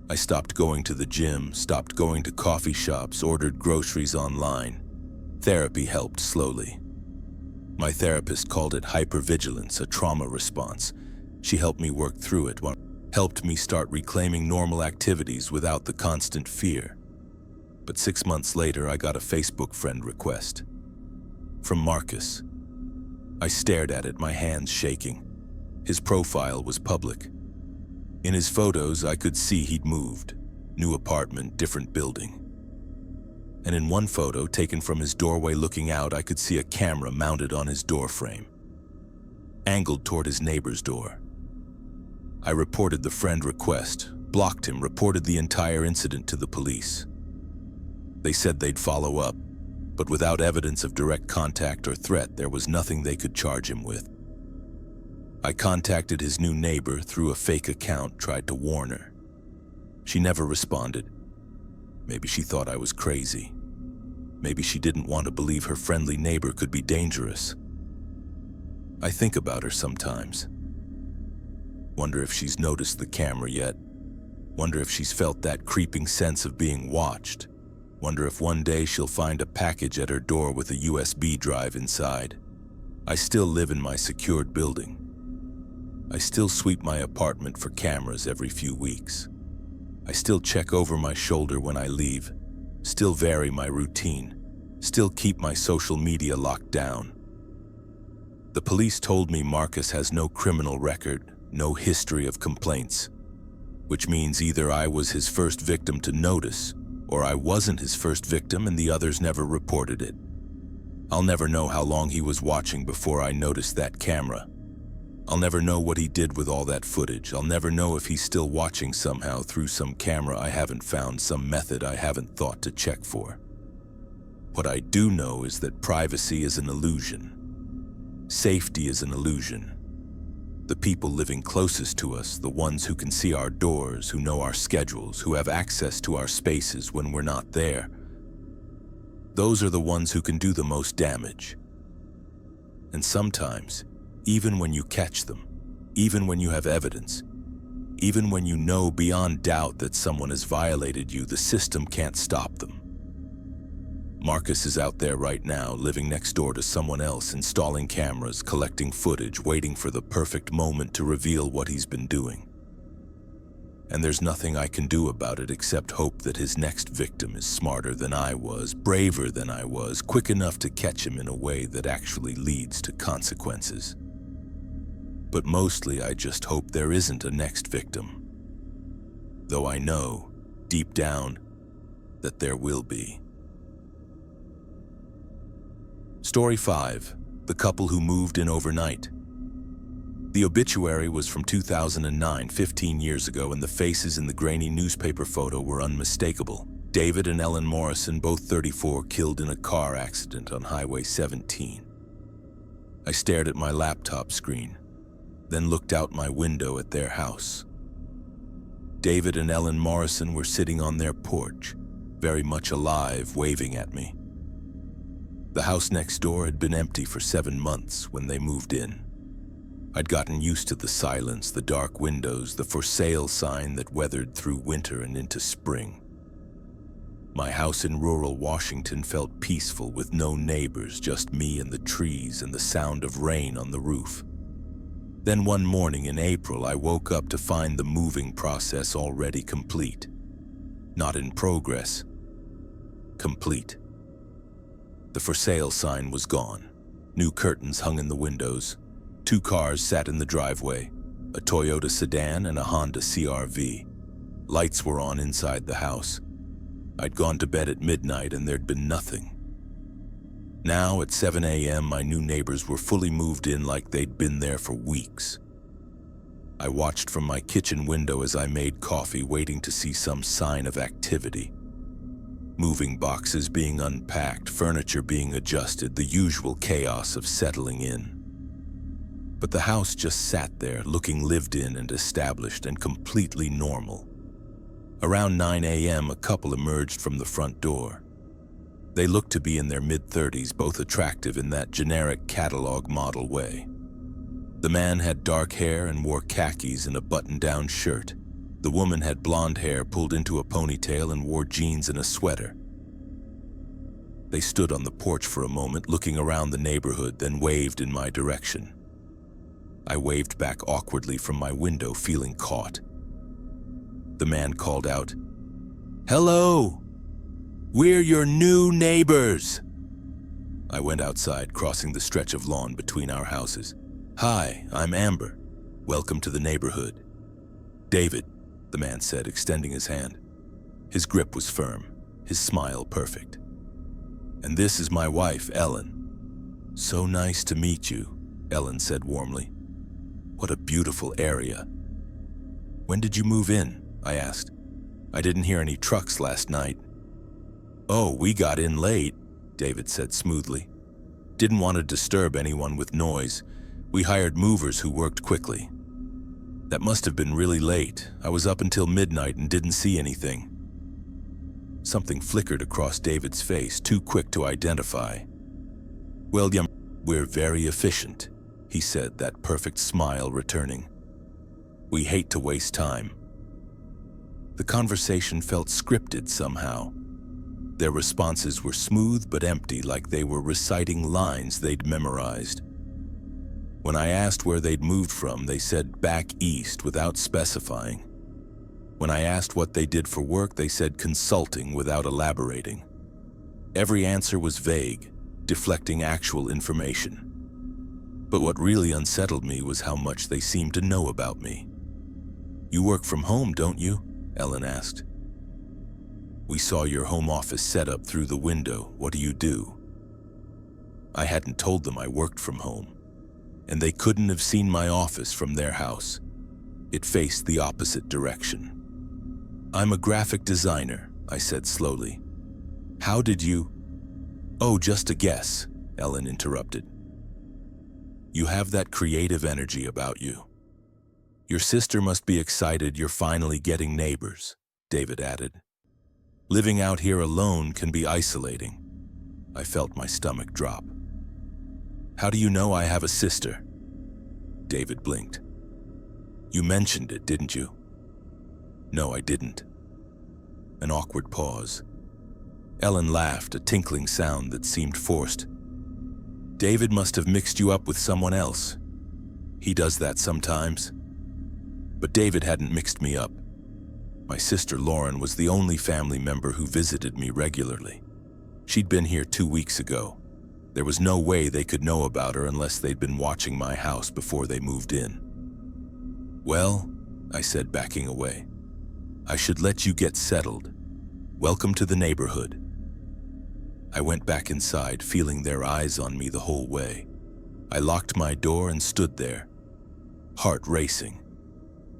I stopped going to the gym, stopped going to coffee shops, ordered groceries online. Therapy helped slowly. My therapist called it hypervigilance, a trauma response. She helped me work through it, helped me start reclaiming normal activities without the constant fear. But 6 months later, I got a Facebook friend request. From Marcus. I stared at it, my hands shaking. His profile was public. In his photos, I could see he'd moved. New apartment, different building. And in one photo, taken from his doorway looking out, I could see a camera mounted on his door frame, angled toward his neighbor's door. I reported the friend request, blocked him, reported the entire incident to the police. They said they'd follow up, but without evidence of direct contact or threat, there was nothing they could charge him with. I contacted his new neighbor through a fake account, tried to warn her. She never responded. Maybe she thought I was crazy. Maybe she didn't want to believe her friendly neighbor could be dangerous. I think about her sometimes. Wonder if she's noticed the camera yet. Wonder if she's felt that creeping sense of being watched. Wonder if one day she'll find a package at her door with a USB drive inside. I still live in my secured building. I still sweep my apartment for cameras every few weeks. I still check over my shoulder when I leave, still vary my routine, still keep my social media locked down. The police told me Marcus has no criminal record, no history of complaints, which means either I was his first victim to notice, or I wasn't his first victim and the others never reported it. I'll never know how long he was watching before I noticed that camera. I'll never know what he did with all that footage. I'll never know if he's still watching somehow through some camera I haven't found, some method I haven't thought to check for. What I do know is that privacy is an illusion. Safety is an illusion. The people living closest to us, the ones who can see our doors, who know our schedules, who have access to our spaces when we're not there, those are the ones who can do the most damage. And sometimes, Even when you catch them, even when you have evidence, even when you know beyond doubt that someone has violated you, the system can't stop them. Marcus is out there right now, living next door to someone else, installing cameras, collecting footage, waiting for the perfect moment to reveal what he's been doing. And there's nothing I can do about it except hope that his next victim is smarter than I was, braver than I was, quick enough to catch him in a way that actually leads to consequences. But mostly I just hope there isn't a next victim. Though I know, deep down, that there will be. Story 5. The couple who moved in overnight. The obituary was from 2009, 15 years ago, and the faces in the grainy newspaper photo were unmistakable. David and Ellen Morrison, both 34, killed in a car accident on Highway 17. I stared at my laptop screen, then looked out my window at their house. David and Ellen Morrison were sitting on their porch, very much alive, waving at me. The house next door had been empty for 7 months when they moved in. I'd gotten used to the silence, the dark windows, the for sale sign that weathered through winter and into spring. My house in rural Washington felt peaceful with no neighbors, just me and the trees and the sound of rain on the roof. Then one morning in April, I woke up to find the moving process already complete. Not in progress. Complete. The for sale sign was gone. New curtains hung in the windows. 2 cars sat in the driveway, a Toyota sedan and a Honda CR-V. Lights were on inside the house. I'd gone to bed at midnight and there'd been nothing. Now at 7 a.m., my new neighbors were fully moved in like they'd been there for weeks. I watched from my kitchen window as I made coffee, waiting to see some sign of activity. Moving boxes being unpacked, furniture being adjusted, the usual chaos of settling in. But the house just sat there, looking lived in and established and completely normal. Around 9 a.m., a couple emerged from the front door. They looked to be in their mid-30s, both attractive in that generic catalog model way. The man had dark hair and wore khakis and a button-down shirt. The woman had blonde hair pulled into a ponytail and wore jeans and a sweater. They stood on the porch for a moment, looking around the neighborhood, then waved in my direction. I waved back awkwardly from my window, feeling caught. The man called out, "Hello! We're your new neighbors!" I went outside, crossing the stretch of lawn between our houses. "Hi, I'm Amber. Welcome to the neighborhood." "David," the man said, extending his hand. His grip was firm, his smile perfect. "And this is my wife, Ellen." "So nice to meet you," Ellen said warmly. "What a beautiful area." "When did you move in?" I asked. "I didn't hear any trucks last night." "Oh, we got in late," David said smoothly. "Didn't want to disturb anyone with noise. We hired movers who worked quickly." "That must have been really late. I was up until midnight and didn't see anything." Something flickered across David's face, too quick to identify. "Well, we're very efficient," he said, that perfect smile returning. "We hate to waste time." The conversation felt scripted somehow. Their responses were smooth but empty, like they were reciting lines they'd memorized. When I asked where they'd moved from, they said back east without specifying. When I asked what they did for work, they said consulting without elaborating. Every answer was vague, deflecting actual information. But what really unsettled me was how much they seemed to know about me. "You work from home, don't you?" Ellen asked. "We saw your home office set up through the window. What do you do?" I hadn't told them I worked from home, and they couldn't have seen my office from their house. It faced the opposite direction. "I'm a graphic designer," I said slowly. "How did you—" "Oh, just a guess," Ellen interrupted. "You have that creative energy about you. Your sister must be excited you're finally getting neighbors," David added. "Living out here alone can be isolating." I felt my stomach drop. "How do you know I have a sister?" David blinked. You mentioned it, didn't you? No, I didn't. An awkward pause. Ellen laughed, a tinkling sound that seemed forced. David must have mixed you up with someone else. He does that sometimes. But David hadn't mixed me up. My sister Lauren was the only family member who visited me regularly. She'd been here 2 weeks ago. There was no way they could know about her unless they'd been watching my house before they moved in. Well, I said, backing away, I should let you get settled. Welcome to the neighborhood. I went back inside, feeling their eyes on me the whole way. I locked my door and stood there, heart racing.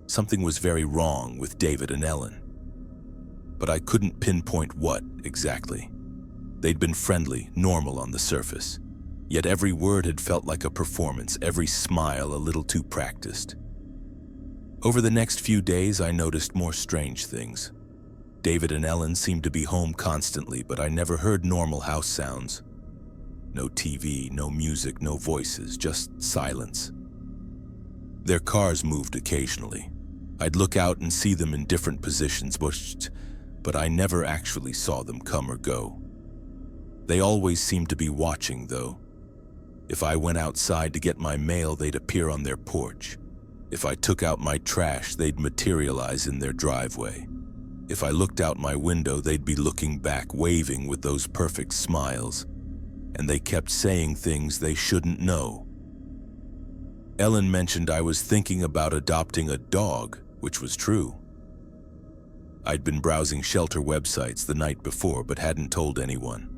Something was very wrong with David and Ellen, but I couldn't pinpoint what exactly. They'd been friendly, normal on the surface, yet every word had felt like a performance, every smile a little too practiced. Over the next few days, I noticed more strange things. David and Ellen seemed to be home constantly, but I never heard normal house sounds. No TV, no music, no voices, just silence. Their cars moved occasionally. I'd look out and see them in different positions, but I never actually saw them come or go. They always seemed to be watching, though. If I went outside to get my mail, they'd appear on their porch. If I took out my trash, they'd materialize in their driveway. If I looked out my window, they'd be looking back, waving with those perfect smiles. And they kept saying things they shouldn't know. Ellen mentioned I was thinking about adopting a dog, which was true. I'd been browsing shelter websites the night before, but hadn't told anyone.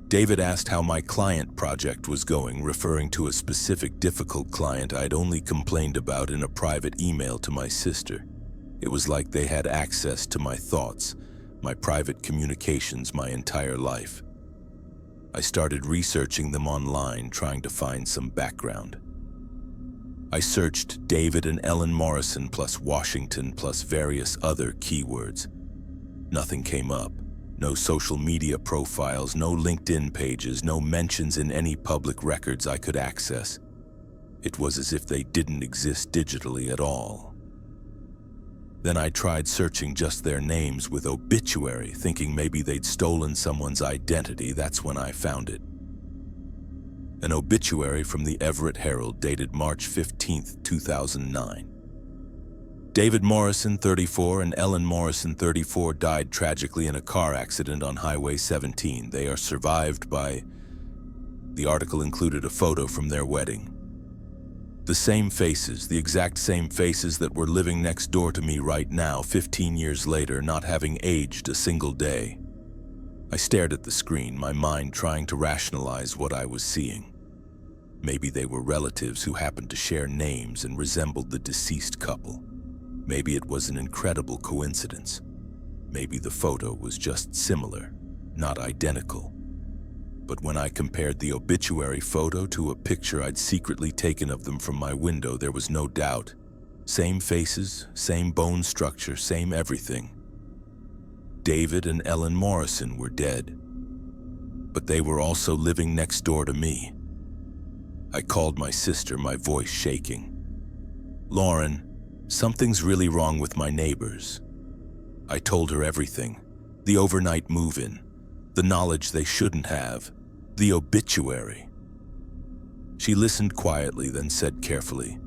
David asked how my client project was going, referring to a specific difficult client I'd only complained about in a private email to my sister. It was like they had access to my thoughts, my private communications, my entire life. I started researching them online, trying to find some background. I searched David and Ellen Morrison plus Washington plus various other keywords. Nothing came up. No social media profiles, no LinkedIn pages, no mentions in any public records I could access. It was as if they didn't exist digitally at all. Then I tried searching just their names with obituary, thinking maybe they'd stolen someone's identity. That's when I found it. An obituary from the Everett Herald dated March 15, 2009. David Morrison, 34, and Ellen Morrison, 34, died tragically in a car accident on Highway 17. They are survived by... The article included a photo from their wedding. The same faces, the exact same faces that were living next door to me right now, 15 years later, not having aged a single day. I stared at the screen, my mind trying to rationalize what I was seeing. Maybe they were relatives who happened to share names and resembled the deceased couple. Maybe it was an incredible coincidence. Maybe the photo was just similar, not identical. But when I compared the obituary photo to a picture I'd secretly taken of them from my window, there was no doubt. Same faces, same bone structure, same everything. David and Ellen Morrison were dead, but they were also living next door to me. I called my sister, my voice shaking. Lauren, something's really wrong with my neighbors. I told her everything. The overnight move-in, the knowledge they shouldn't have, the obituary. She listened quietly, then said carefully,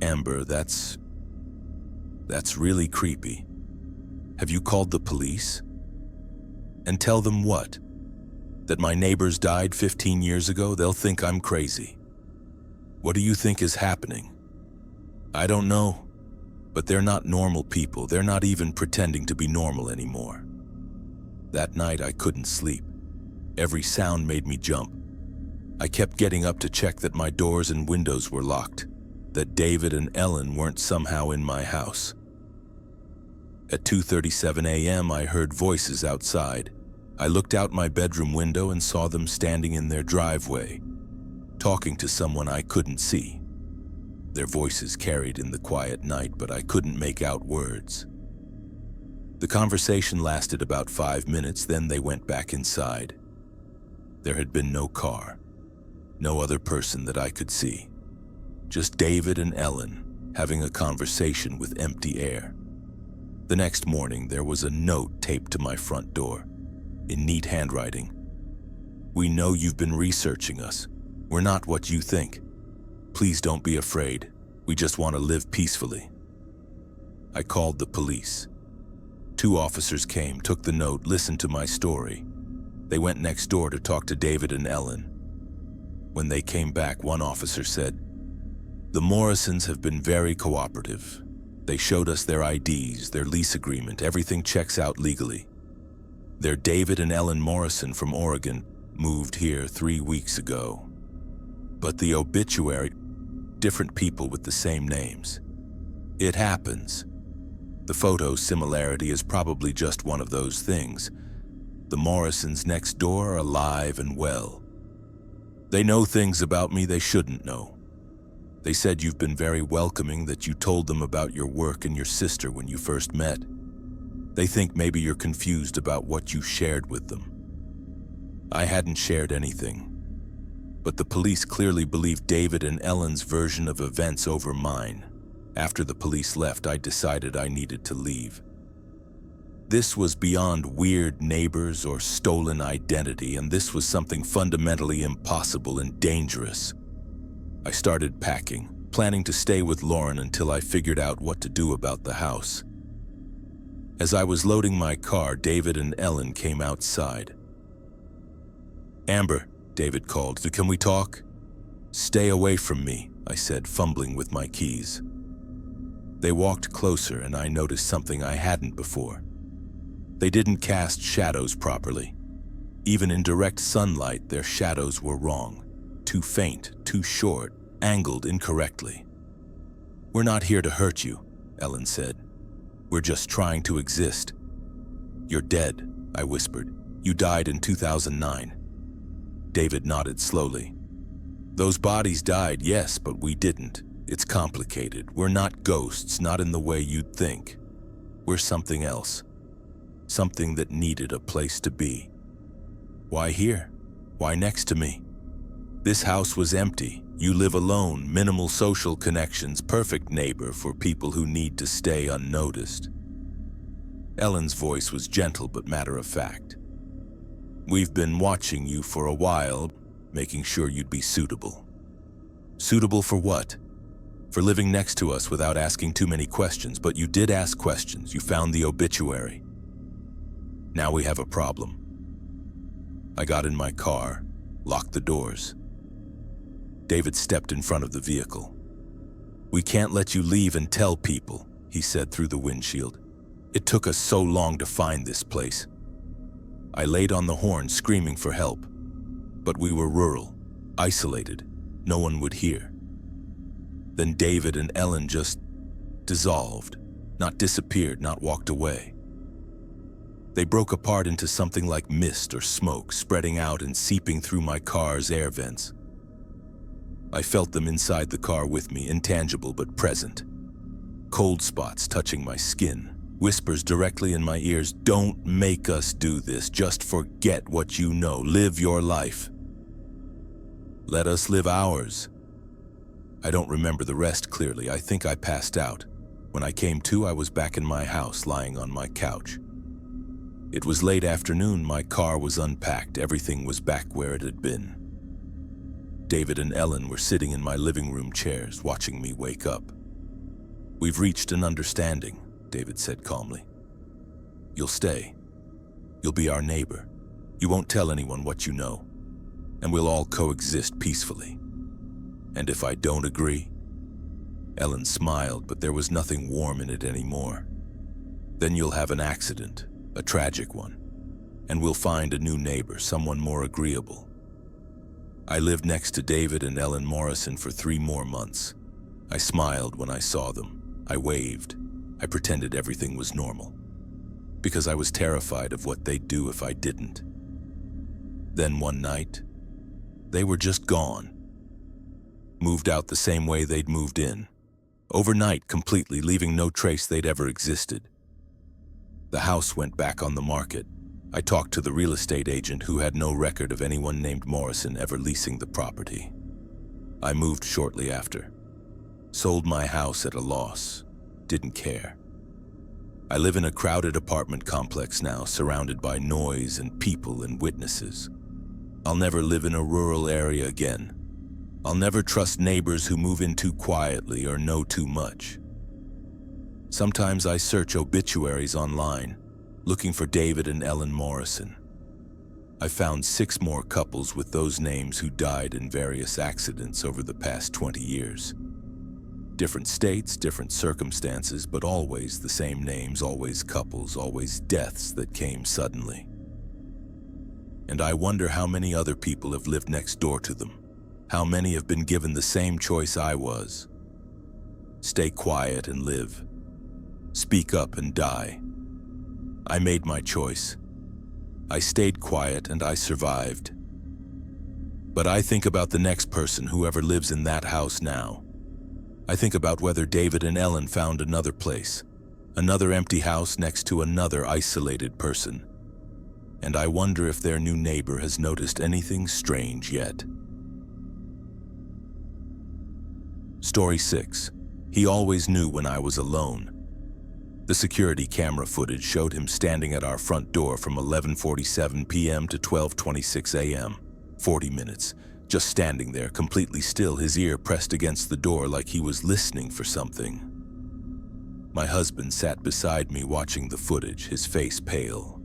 Amber, that's really creepy. Have you called the police? And tell them what? That my neighbors died 15 years ago? They'll think I'm crazy. What do you think is happening? I don't know, but they're not normal people. They're not even pretending to be normal anymore. That night I couldn't sleep. Every sound made me jump. I kept getting up to check that my doors and windows were locked, that David and Ellen weren't somehow in my house. At 2:37 a.m. I heard voices outside. I looked out my bedroom window and saw them standing in their driveway, talking to someone I couldn't see. Their voices carried in the quiet night, but I couldn't make out words. The conversation lasted about 5 minutes, then they went back inside. There had been no car, no other person that I could see. Just David and Ellen having a conversation with empty air. The next morning, there was a note taped to my front door, in neat handwriting. "We know you've been researching us. We're not what you think. Please don't be afraid. We just want to live peacefully." I called the police. 2 officers came, took the note, listened to my story. They went next door to talk to David and Ellen. When they came back, one officer said, "The Morrisons have been very cooperative. They showed us their IDs, their lease agreement, everything checks out legally. They're David and Ellen Morrison from Oregon, moved here 3 weeks ago. But the obituary, different people with the same names. It happens. The photo similarity is probably just one of those things. The Morrisons next door are alive and well. They know things about me they shouldn't know. They said you've been very welcoming, that you told them about your work and your sister when you first met. They think maybe you're confused about what you shared with them." I hadn't shared anything, but the police clearly believed David and Ellen's version of events over mine. After the police left, I decided I needed to leave. This was beyond weird neighbors or stolen identity, and this was something fundamentally impossible and dangerous. I started packing, planning to stay with Lauren until I figured out what to do about the house. As I was loading my car, David and Ellen came outside. "Amber," David called, "can we talk?" "Stay away from me," I said, fumbling with my keys. They walked closer, and I noticed something I hadn't before. They didn't cast shadows properly. Even in direct sunlight, their shadows were wrong. Too faint, too short, angled incorrectly. "We're not here to hurt you," Ellen said. "We're just trying to exist." "You're dead," I whispered. "You died in 2009. David nodded slowly. "Those bodies died, yes, but we didn't. It's complicated. We're not ghosts, not in the way you'd think. We're something else. Something that needed a place to be." "Why here? Why next to me?" "This house was empty. You live alone, minimal social connections, perfect neighbor for people who need to stay unnoticed." Ellen's voice was gentle but matter-of-fact. "We've been watching you for a while, making sure you'd be suitable." "Suitable for what?" "For living next to us without asking too many questions, but you did ask questions. You found the obituary. Now we have a problem." I got in my car, locked the doors. David stepped in front of the vehicle. "We can't let you leave and tell people," he said through the windshield. "It took us so long to find this place." I laid on the horn, screaming for help. But we were rural, isolated. No one would hear. Then David and Ellen just dissolved, not disappeared, not walked away. They broke apart into something like mist or smoke, spreading out and seeping through my car's air vents. I felt them inside the car with me, intangible but present. Cold spots touching my skin, whispers directly in my ears, "Don't make us do this, just forget what you know, live your life. Let us live ours." I don't remember the rest clearly. I think I passed out. When I came to, I was back in my house, lying on my couch. It was late afternoon, my car was unpacked, everything was back where it had been. David and Ellen were sitting in my living room chairs, watching me wake up. "We've reached an understanding," David said calmly. "You'll stay. You'll be our neighbor. You won't tell anyone what you know. And we'll all coexist peacefully. And if I don't agree?" Ellen smiled, but there was nothing warm in it anymore. "Then you'll have an accident, a tragic one. And we'll find a new neighbor, someone more agreeable." I lived next to David and Ellen Morrison for 3 more months. I smiled when I saw them. I waved. I pretended everything was normal. Because I was terrified of what they'd do if I didn't. Then one night, they were just gone. Moved out the same way they'd moved in. Overnight, completely, leaving no trace they'd ever existed. The house went back on the market. I talked to the real estate agent who had no record of anyone named Morrison ever leasing the property. I moved shortly after. Sold my house at a loss. Didn't care. I live in a crowded apartment complex now, surrounded by noise and people and witnesses. I'll never live in a rural area again. I'll never trust neighbors who move in too quietly or know too much. Sometimes I search obituaries online, looking for David and Ellen Morrison. I found 6 more couples with those names who died in various accidents over the past 20 years. Different states, different circumstances, but always the same names, always couples, always deaths that came suddenly. And I wonder how many other people have lived next door to them. How many have been given the same choice I was. Stay quiet and live. Speak up and die. I made my choice. I stayed quiet and I survived. But I think about the next person, whoever lives in that house now. I think about whether David and Ellen found another place, another empty house next to another isolated person. And I wonder if their new neighbor has noticed anything strange yet. Story 6. He always knew when I was alone. The security camera footage showed him standing at our front door from 11:47 p.m. to 12:26 a.m. 40 minutes, just standing there, completely still, his ear pressed against the door like he was listening for something. My husband sat beside me watching the footage, his face pale.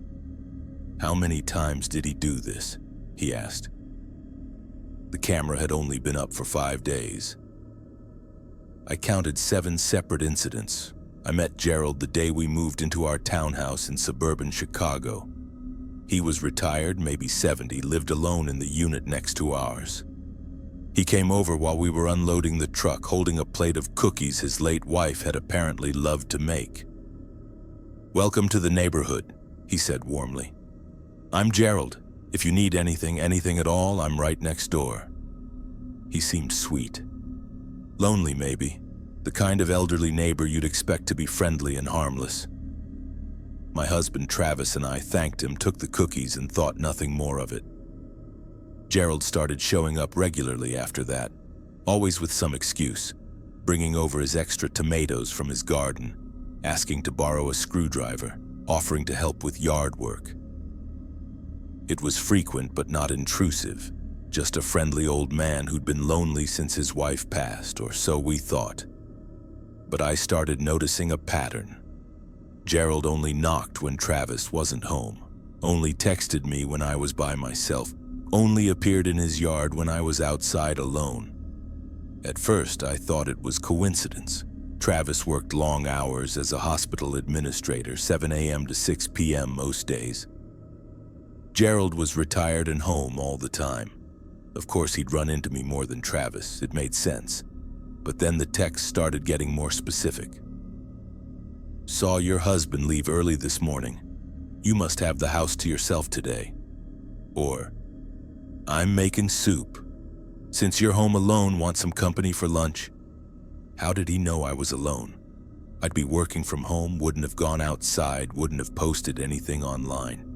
"How many times did he do this?" he asked. The camera had only been up for 5 days. I counted 7 separate incidents. I met Gerald the day we moved into our townhouse in suburban Chicago. He was retired, maybe 70, lived alone in the unit next to ours. He came over while we were unloading the truck, holding a plate of cookies his late wife had apparently loved to make. "Welcome to the neighborhood," he said warmly. "I'm Gerald. If you need anything at all, I'm right next door." He seemed sweet. Lonely, maybe. The kind of elderly neighbor you'd expect to be friendly and harmless. My husband Travis and I thanked him, took the cookies, and thought nothing more of it. Gerald started showing up regularly after that, always with some excuse, bringing over his extra tomatoes from his garden, asking to borrow a screwdriver, offering to help with yard work. It was frequent but not intrusive, just a friendly old man who'd been lonely since his wife passed, or so we thought. But I started noticing a pattern. Gerald only knocked when Travis wasn't home, only texted me when I was by myself, only appeared in his yard when I was outside alone. At first, I thought it was coincidence. Travis worked long hours as a hospital administrator, 7 a.m. to 6 p.m. most days. Gerald was retired and home all the time. Of course, he'd run into me more than Travis. It made sense. But then the text started getting more specific. "Saw your husband leave early this morning. You must have the house to yourself today." Or, "I'm making soup. Since you're home alone, want some company for lunch?" How did he know I was alone? I'd be working from home, wouldn't have gone outside, wouldn't have posted anything online.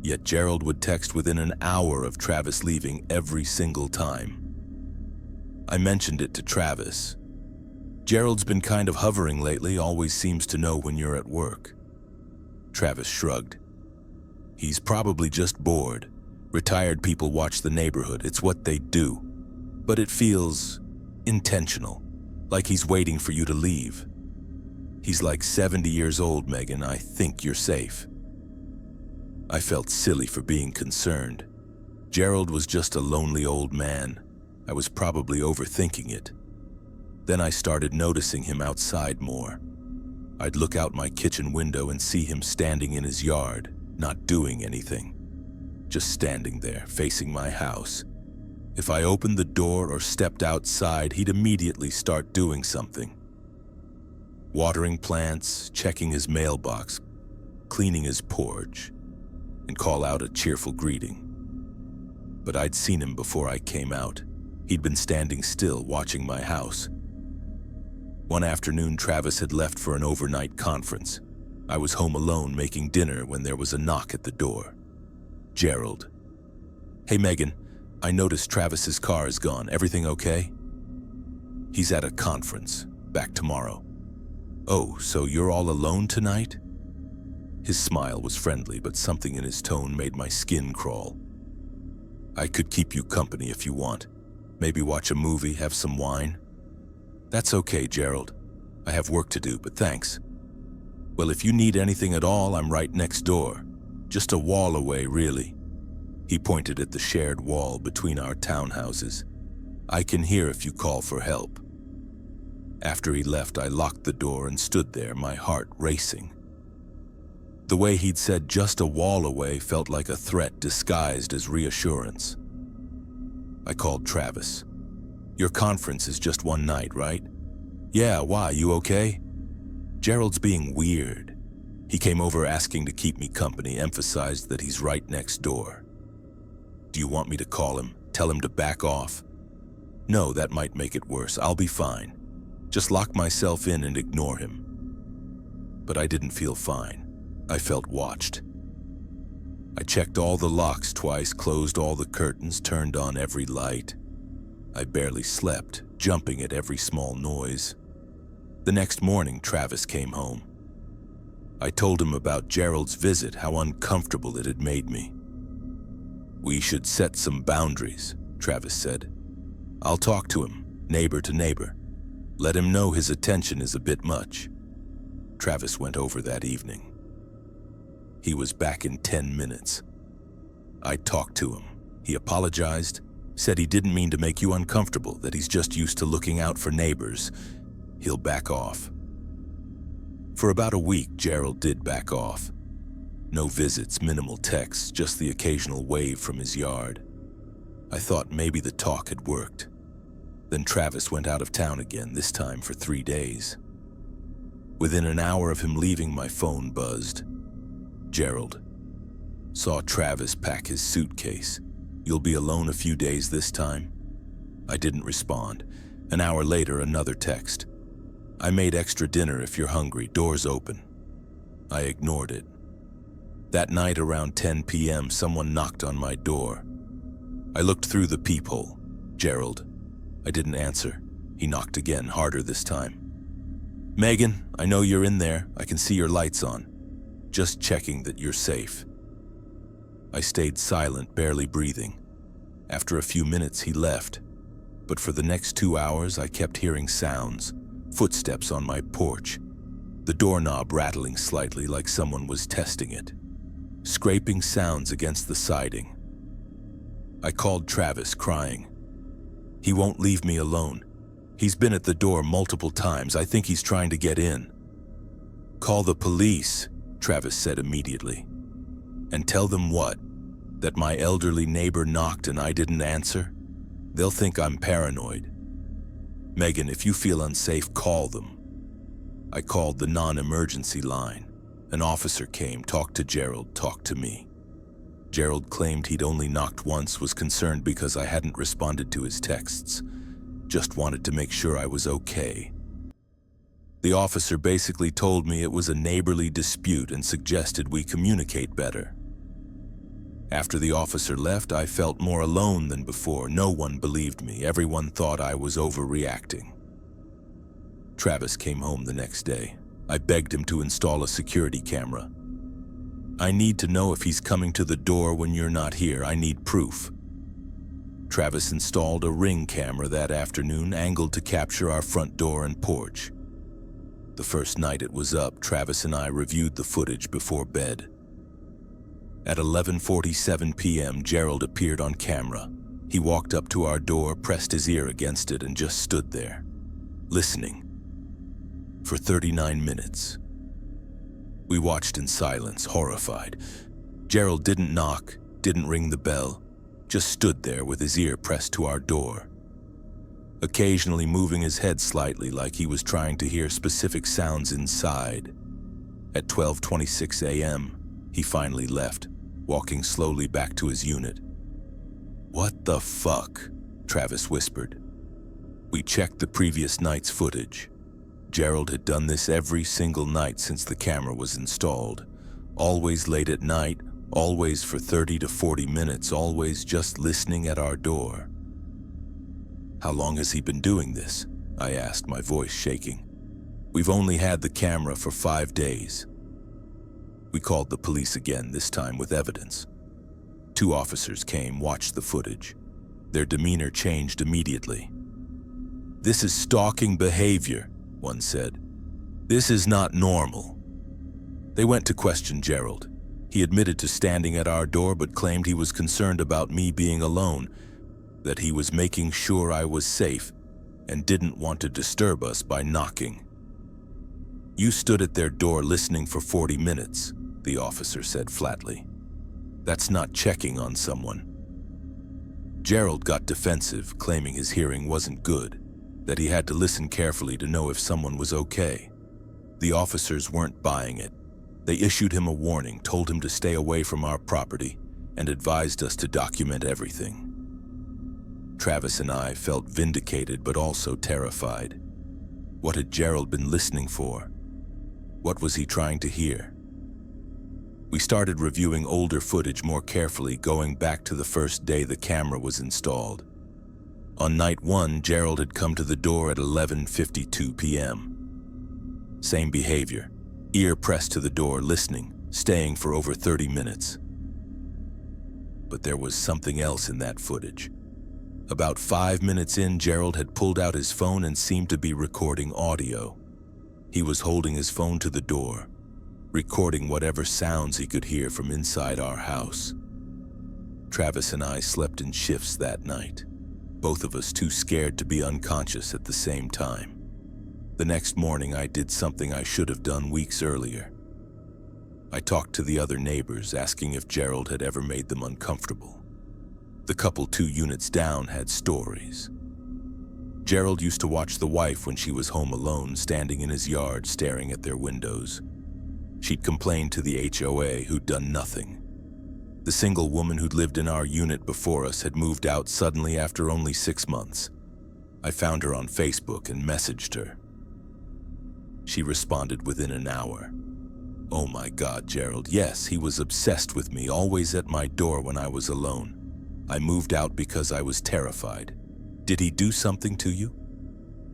Yet Gerald would text within an hour of Travis leaving every single time. I mentioned it to Travis. "Gerald's been kind of hovering lately, always seems to know when you're at work." Travis shrugged. "He's probably just bored. Retired people watch the neighborhood, it's what they do. But it feels intentional, like he's waiting for you to leave. He's like 70 years old, Megan, I think you're safe." I felt silly for being concerned. Gerald was just a lonely old man. I was probably overthinking it. Then I started noticing him outside more. I'd look out my kitchen window and see him standing in his yard, not doing anything. Just standing there, facing my house. If I opened the door or stepped outside, he'd immediately start doing something. Watering plants, checking his mailbox, cleaning his porch, and call out a cheerful greeting. But I'd seen him before I came out. He'd been standing still, watching my house. One afternoon, Travis had left for an overnight conference. I was home alone making dinner when there was a knock at the door. Gerald. "Hey, Megan, I noticed Travis's car is gone. Everything okay?" He's at a conference, back tomorrow. Oh, so you're all alone tonight? His smile was friendly, but something in his tone made my skin crawl. I could keep you company if you want. Maybe watch a movie, have some wine. That's okay, Gerald. I have work to do, but thanks. Well, if you need anything at all, I'm right next door. Just a wall away, really. He pointed at the shared wall between our townhouses. I can hear if you call for help. After he left, I locked the door and stood there, my heart racing. The way he'd said just a wall away felt like a threat disguised as reassurance. I called Travis. Your conference is just one night, right? Yeah, why, you okay? Gerald's being weird. He came over asking to keep me company, emphasized that he's right next door. Do you want me to call him, tell him to back off? No, that might make it worse. I'll be fine. Just lock myself in and ignore him. But I didn't feel fine. I felt watched. I checked all the locks twice, closed all the curtains, turned on every light. I barely slept, jumping at every small noise. The next morning, Travis came home. I told him about Gerald's visit, how uncomfortable it had made me. We should set some boundaries, Travis said. I'll talk to him, neighbor to neighbor. Let him know his attention is a bit much. Travis went over that evening. He was back in 10 minutes. I talked to him. He apologized, said he didn't mean to make you uncomfortable, that he's just used to looking out for neighbors. He'll back off. For about a week, Gerald did back off. No visits, minimal texts, just the occasional wave from his yard. I thought maybe the talk had worked. Then Travis went out of town again, this time for 3 days. Within an hour of him leaving, my phone buzzed. Gerald. Saw Travis pack his suitcase. You'll be alone a few days this time? I didn't respond. An hour later, another text. I made extra dinner if you're hungry, doors open. I ignored it. That night around 10 p.m., someone knocked on my door. I looked through the peephole. Gerald. I didn't answer. He knocked again, harder this time. Megan, I know you're in there. I can see your lights on. Just checking that you're safe. I stayed silent, barely breathing. After a few minutes, he left. But for the next 2 hours, I kept hearing sounds, footsteps on my porch, the doorknob rattling slightly like someone was testing it, scraping sounds against the siding. I called Travis, crying. He won't leave me alone. He's been at the door multiple times. I think he's trying to get in. Call the police, Travis said immediately. And tell them what? That my elderly neighbor knocked and I didn't answer? They'll think I'm paranoid. Megan, if you feel unsafe, call them. I called the non-emergency line. An officer came, talked to Gerald, talked to me. Gerald claimed he'd only knocked once, was concerned because I hadn't responded to his texts. Just wanted to make sure I was okay. The officer basically told me it was a neighborly dispute and suggested we communicate better. After the officer left, I felt more alone than before. No one believed me. Everyone thought I was overreacting. Travis came home the next day. I begged him to install a security camera. I need to know if he's coming to the door when you're not here. I need proof. Travis installed a Ring camera that afternoon, angled to capture our front door and porch. The first night it was up, Travis and I reviewed the footage before bed. At 11:47 p.m., Gerald appeared on camera. He walked up to our door, pressed his ear against it, and just stood there, listening. For 39 minutes. We watched in silence, horrified. Gerald didn't knock, didn't ring the bell, just stood there with his ear pressed to our door, occasionally moving his head slightly like he was trying to hear specific sounds inside. At 12:26 a.m., he finally left, walking slowly back to his unit. What the fuck? Travis whispered. We checked the previous night's footage. Gerald had done this every single night since the camera was installed. Always late at night, always for 30 to 40 minutes, always just listening at our door. How long has he been doing this? I asked, my voice shaking. "We've only had the camera for 5 days." We called the police again, this time with evidence. 2 officers came, watched the footage. Their demeanor changed immediately. "This is stalking behavior," one said. "This is not normal." They went to question Gerald. He admitted to standing at our door but claimed he was concerned about me being alone, that he was making sure I was safe and didn't want to disturb us by knocking. "You stood at their door listening for 40 minutes, the officer said flatly. "That's not checking on someone." Gerald got defensive, claiming his hearing wasn't good, that he had to listen carefully to know if someone was okay. The officers weren't buying it. They issued him a warning, told him to stay away from our property, and advised us to document everything. Travis and I felt vindicated but also terrified. What had Gerald been listening for? What was he trying to hear? We started reviewing older footage more carefully, going back to the first day the camera was installed. On night 1, Gerald had come to the door at 11:52 p.m. Same behavior, ear pressed to the door, listening, staying for over 30 minutes. But there was something else in that footage. About 5 minutes in, Gerald had pulled out his phone and seemed to be recording audio. He was holding his phone to the door, recording whatever sounds he could hear from inside our house. Travis and I slept in shifts that night, both of us too scared to be unconscious at the same time. The next morning, I did something I should have done weeks earlier. I talked to the other neighbors, asking if Gerald had ever made them uncomfortable. The couple 2 units down had stories. Gerald used to watch the wife when she was home alone, standing in his yard staring at their windows. She'd complained to the HOA, who'd done nothing. The single woman who'd lived in our unit before us had moved out suddenly after only 6 months. I found her on Facebook and messaged her. She responded within an hour. "Oh my God, Gerald, yes, he was obsessed with me, always at my door when I was alone. I moved out because I was terrified. Did he do something to you?"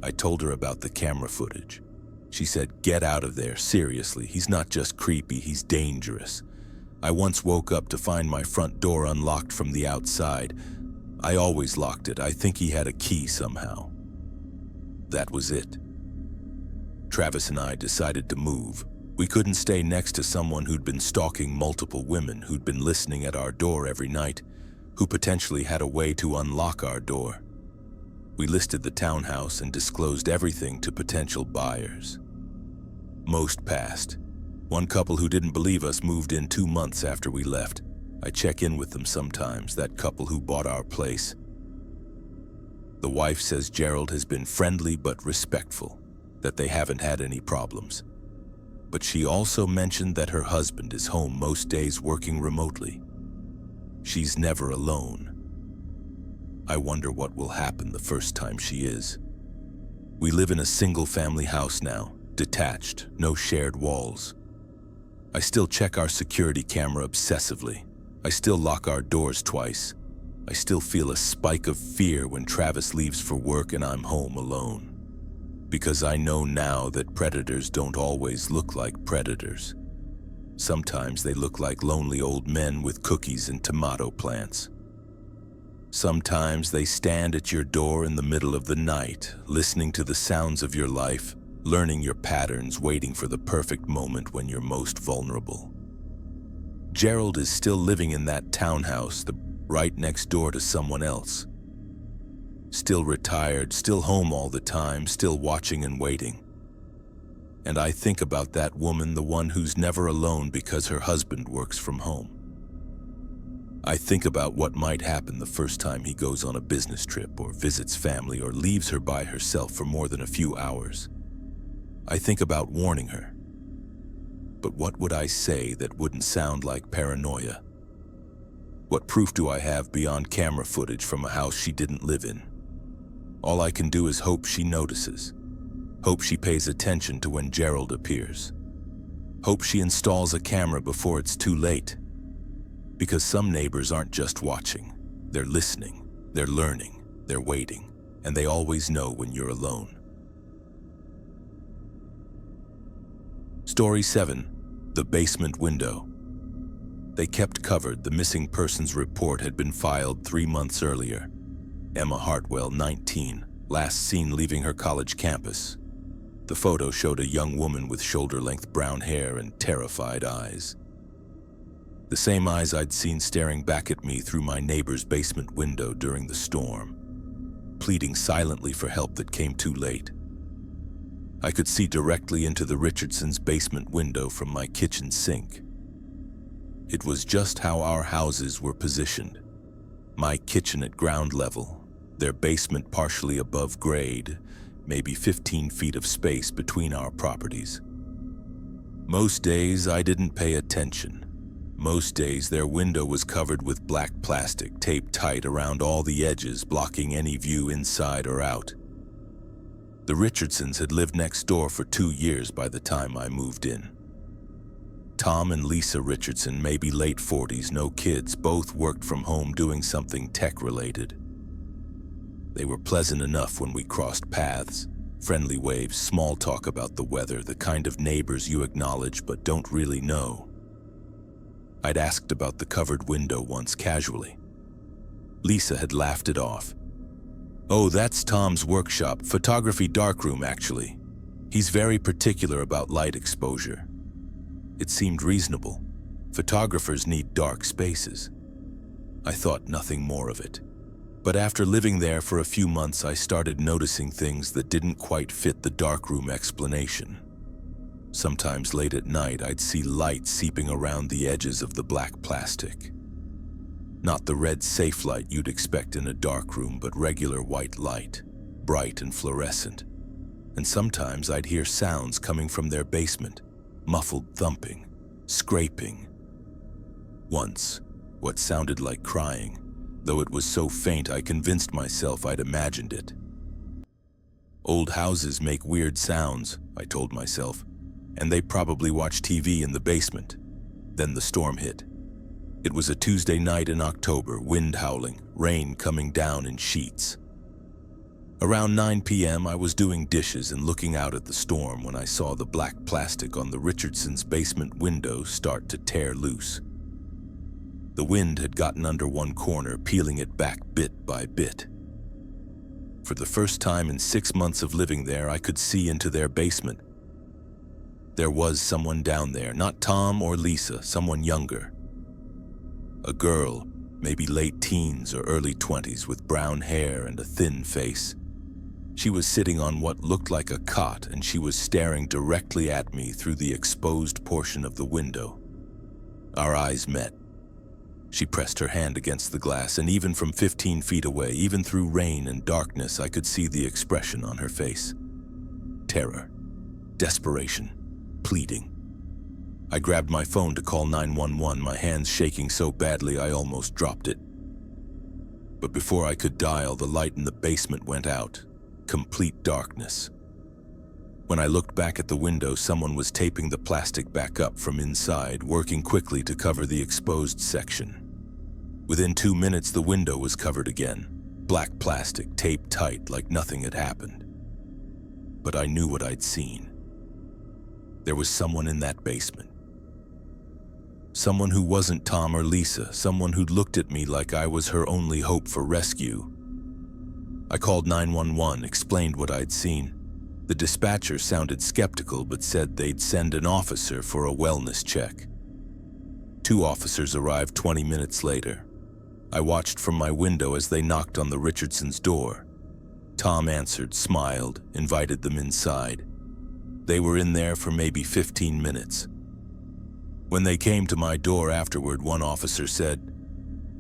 I told her about the camera footage. She said, "Get out of there, seriously, he's not just creepy, he's dangerous. I once woke up to find my front door unlocked from the outside. I always locked it. I think he had a key somehow." That was it. Travis and I decided to move. We couldn't stay next to someone who'd been stalking multiple women, who'd been listening at our door every night, who potentially had a way to unlock our door. We listed the townhouse and disclosed everything to potential buyers. Most passed. One couple who didn't believe us moved in 2 months after we left. I check in with them sometimes, that couple who bought our place. The wife says Gerald has been friendly but respectful, that they haven't had any problems. But she also mentioned that her husband is home most days working remotely. She's never alone. I wonder what will happen the first time she is. We live in a single-family house now, detached, no shared walls. I still check our security camera obsessively. I still lock our doors twice. I still feel a spike of fear when Travis leaves for work and I'm home alone. Because I know now that predators don't always look like predators. Sometimes they look like lonely old men with cookies and tomato plants. Sometimes they stand at your door in the middle of the night, listening to the sounds of your life, learning your patterns, waiting for the perfect moment when you're most vulnerable. Gerald is still living in that townhouse, right next door to someone else. Still retired, still home all the time, still watching and waiting. And I think about that woman, the one who's never alone because her husband works from home. I think about what might happen the first time he goes on a business trip or visits family or leaves her by herself for more than a few hours. I think about warning her. But what would I say that wouldn't sound like paranoia? What proof do I have beyond camera footage from a house she didn't live in? All I can do is hope she notices. Hope she pays attention to when Gerald appears. Hope she installs a camera before it's too late. Because some neighbors aren't just watching. They're listening, they're learning, they're waiting, and they always know when you're alone. Story 7. The Basement Window. They kept covered. The missing persons report had been filed 3 months earlier. Emma Hartwell, 19, last seen leaving her college campus. The photo showed a young woman with shoulder-length brown hair and terrified eyes. The same eyes I'd seen staring back at me through my neighbor's basement window during the storm, pleading silently for help that came too late. I could see directly into the Richardsons' basement window from my kitchen sink. It was just how our houses were positioned. My kitchen at ground level, their basement partially above grade, maybe 15 feet of space between our properties. Most days I didn't pay attention. Most days their window was covered with black plastic taped tight around all the edges, blocking any view inside or out. The Richardsons had lived next door for 2 years by the time I moved in. Tom and Lisa Richardson, maybe late 40s, no kids, both worked from home doing something tech-related. They were pleasant enough when we crossed paths. Friendly waves, small talk about the weather, the kind of neighbors you acknowledge but don't really know. I'd asked about the covered window once casually. Lisa had laughed it off. "Oh, that's Tom's workshop, photography darkroom actually. He's very particular about light exposure." It seemed reasonable. Photographers need dark spaces. I thought nothing more of it. But after living there for a few months, I started noticing things that didn't quite fit the darkroom explanation. Sometimes late at night, I'd see light seeping around the edges of the black plastic. Not the red safe light you'd expect in a darkroom, but regular white light, bright and fluorescent. And sometimes I'd hear sounds coming from their basement, muffled thumping, scraping. Once, what sounded like crying, though it was so faint I convinced myself I'd imagined it. Old houses make weird sounds, I told myself, and they probably watch TV in the basement. Then the storm hit. It was a Tuesday night in October, wind howling, rain coming down in sheets. Around 9 p.m. I was doing dishes and looking out at the storm when I saw the black plastic on the Richardsons' basement window start to tear loose. The wind had gotten under one corner, peeling it back bit by bit. For the first time in 6 months of living there, I could see into their basement. There was someone down there, not Tom or Lisa, someone younger. A girl, maybe late teens or early 20s, with brown hair and a thin face. She was sitting on what looked like a cot, and she was staring directly at me through the exposed portion of the window. Our eyes met. She pressed her hand against the glass, and even from 15 feet away, even through rain and darkness, I could see the expression on her face. Terror, desperation, pleading. I grabbed my phone to call 911, my hands shaking so badly I almost dropped it. But before I could dial, the light in the basement went out. Complete darkness. When I looked back at the window, someone was taping the plastic back up from inside, working quickly to cover the exposed section. Within 2 minutes, the window was covered again. Black plastic, taped tight like nothing had happened. But I knew what I'd seen. There was someone in that basement. Someone who wasn't Tom or Lisa, someone who'd looked at me like I was her only hope for rescue. I called 911, explained what I'd seen. The dispatcher sounded skeptical but said they'd send an officer for a wellness check. 2 officers arrived 20 minutes later. I watched from my window as they knocked on the Richardsons' door. Tom answered, smiled, invited them inside. They were in there for maybe 15 minutes. When they came to my door afterward, one officer said,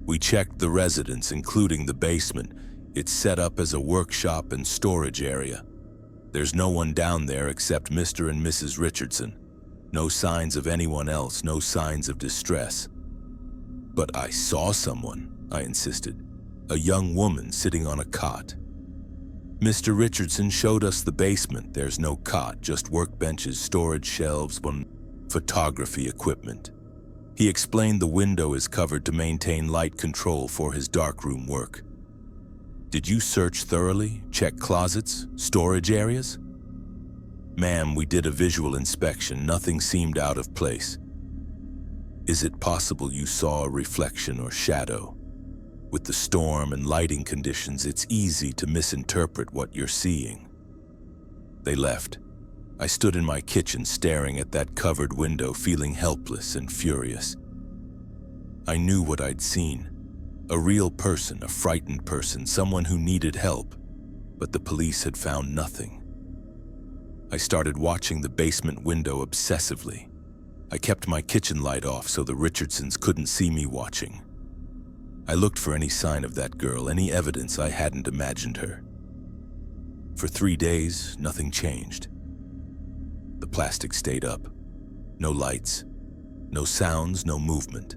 "We checked the residence, including the basement. It's set up as a workshop and storage area. There's no one down there except Mr. and Mrs. Richardson. No signs of anyone else, no signs of distress." "But I saw someone," I insisted. "A young woman sitting on a cot." "Mr. Richardson showed us the basement. There's no cot, just workbenches, storage shelves, photography equipment. He explained the window is covered to maintain light control for his darkroom work." "Did you search thoroughly? Check closets? Storage areas?" Ma'am, we did a visual inspection. Nothing seemed out of place. Is it possible you saw a reflection or shadow? With the storm and lighting conditions, it's easy to misinterpret what you're seeing. They left. I stood in my kitchen staring at that covered window, feeling helpless and furious. I knew what I'd seen. A real person, a frightened person, someone who needed help, but the police had found nothing. I started watching the basement window obsessively. I kept my kitchen light off so the Richardsons couldn't see me watching. I looked for any sign of that girl, any evidence I hadn't imagined her. For 3 days, nothing changed. The plastic stayed up. No lights, no sounds, no movement.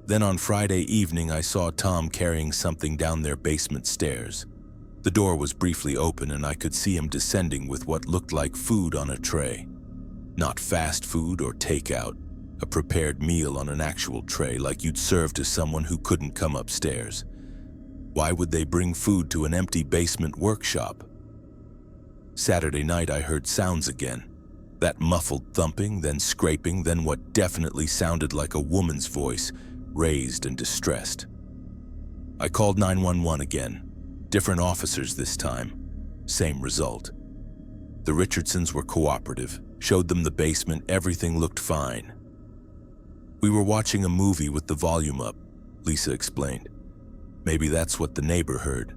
Then on Friday evening, I saw Tom carrying something down their basement stairs. The door was briefly open and I could see him descending with what looked like food on a tray. Not fast food or takeout, a prepared meal on an actual tray like you'd serve to someone who couldn't come upstairs. Why would they bring food to an empty basement workshop? Saturday night I heard sounds again. That muffled thumping, then scraping, then what definitely sounded like a woman's voice, raised and distressed. I called 911 again. Different officers this time. Same result. The Richardsons were cooperative, showed them the basement, everything looked fine. We were watching a movie with the volume up, Lisa explained. Maybe that's what the neighbor heard.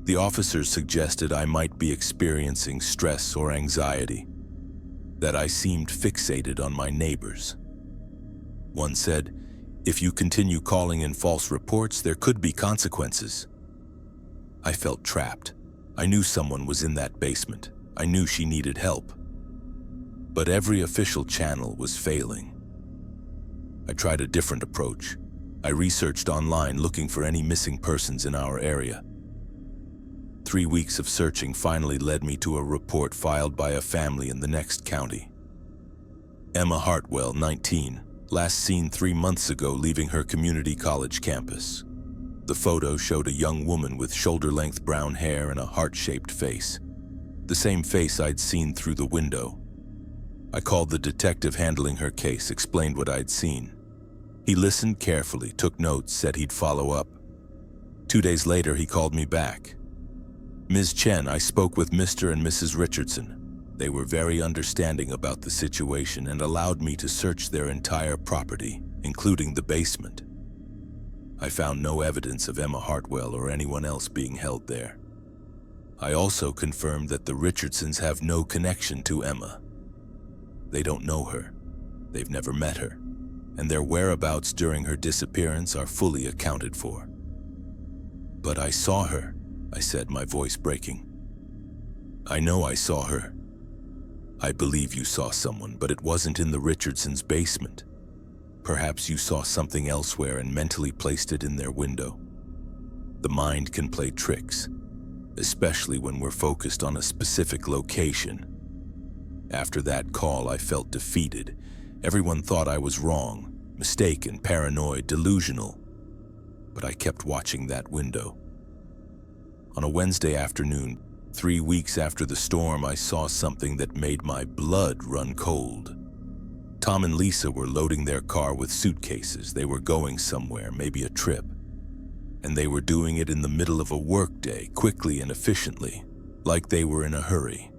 The officers suggested I might be experiencing stress or anxiety, that I seemed fixated on my neighbors. One said, if you continue calling in false reports, there could be consequences. I felt trapped. I knew someone was in that basement. I knew she needed help. But every official channel was failing. I tried a different approach. I researched online looking for any missing persons in our area. 3 weeks of searching finally led me to a report filed by a family in the next county. Emma Hartwell, 19, last seen 3 months ago leaving her community college campus. The photo showed a young woman with shoulder-length brown hair and a heart-shaped face. The same face I'd seen through the window. I called the detective handling her case, explained what I'd seen. He listened carefully, took notes, said he'd follow up. 2 days later, he called me back. Ms. Chen, I spoke with Mr. and Mrs. Richardson. They were very understanding about the situation and allowed me to search their entire property, including the basement. I found no evidence of Emma Hartwell or anyone else being held there. I also confirmed that the Richardsons have no connection to Emma. They don't know her, they've never met her, and their whereabouts during her disappearance are fully accounted for. But I saw her, I said, my voice breaking. I know I saw her. I believe you saw someone, but it wasn't in the Richardsons' basement. Perhaps you saw something elsewhere and mentally placed it in their window. The mind can play tricks, especially when we're focused on a specific location. After that call, I felt defeated. Everyone thought I was wrong, mistaken, paranoid, delusional. But I kept watching that window. On a Wednesday afternoon, 3 weeks after the storm, I saw something that made my blood run cold. Tom and Lisa were loading their car with suitcases. They were going somewhere, maybe a trip. And they were doing it in the middle of a workday, quickly and efficiently, like they were in a hurry.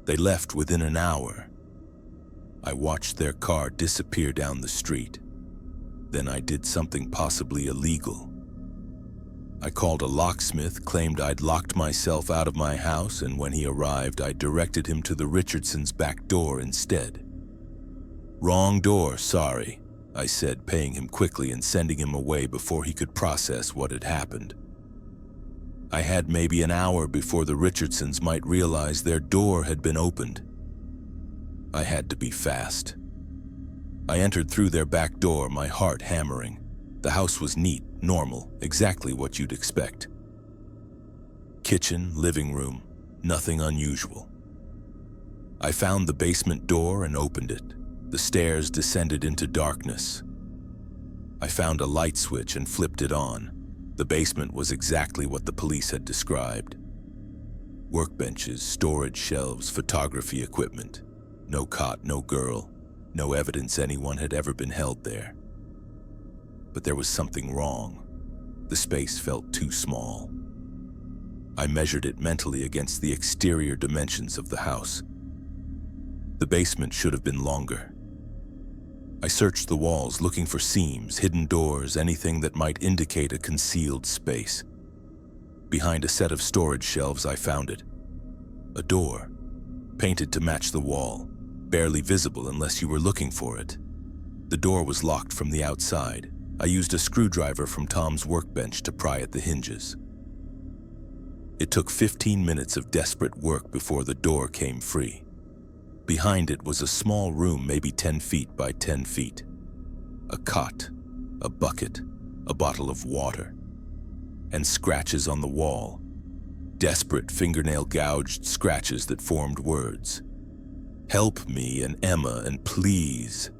They left within an hour. I watched their car disappear down the street. Then I did something possibly illegal. I called a locksmith, claimed I'd locked myself out of my house, and when he arrived, I directed him to the Richardsons' back door instead. Wrong door, sorry, I said, paying him quickly and sending him away before he could process what had happened. I had maybe an hour before the Richardsons might realize their door had been opened. I had to be fast. I entered through their back door, my heart hammering. The house was neat, normal, exactly what you'd expect. Kitchen, living room, nothing unusual. I found the basement door and opened it. The stairs descended into darkness. I found a light switch and flipped it on. The basement was exactly what the police had described. Workbenches, storage shelves, photography equipment. No cot, no girl, no evidence anyone had ever been held there. But there was something wrong. The space felt too small. I measured it mentally against the exterior dimensions of the house. The basement should have been longer. I searched the walls looking for seams, hidden doors, anything that might indicate a concealed space. Behind a set of storage shelves, I found it. A door, painted to match the wall, barely visible unless you were looking for it. The door was locked from the outside. I used a screwdriver from Tom's workbench to pry at the hinges. It took 15 minutes of desperate work before the door came free. Behind it was a small room, maybe 10 feet by 10 feet. A cot, a bucket, a bottle of water, and scratches on the wall. Desperate fingernail-gouged scratches that formed words. Help me and Emma and please.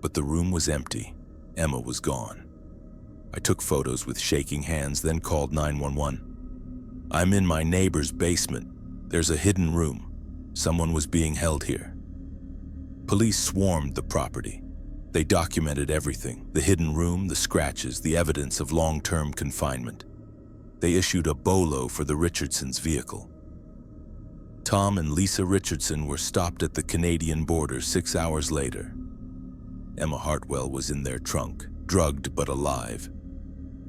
But the room was empty. Emma was gone. I took photos with shaking hands, then called 911. I'm in my neighbor's basement. There's a hidden room. Someone was being held here. Police swarmed the property. They documented everything, the hidden room, the scratches, the evidence of long-term confinement. They issued a BOLO for the Richardsons' vehicle. Tom and Lisa Richardson were stopped at the Canadian border 6 hours later. Emma Hartwell was in their trunk, drugged but alive.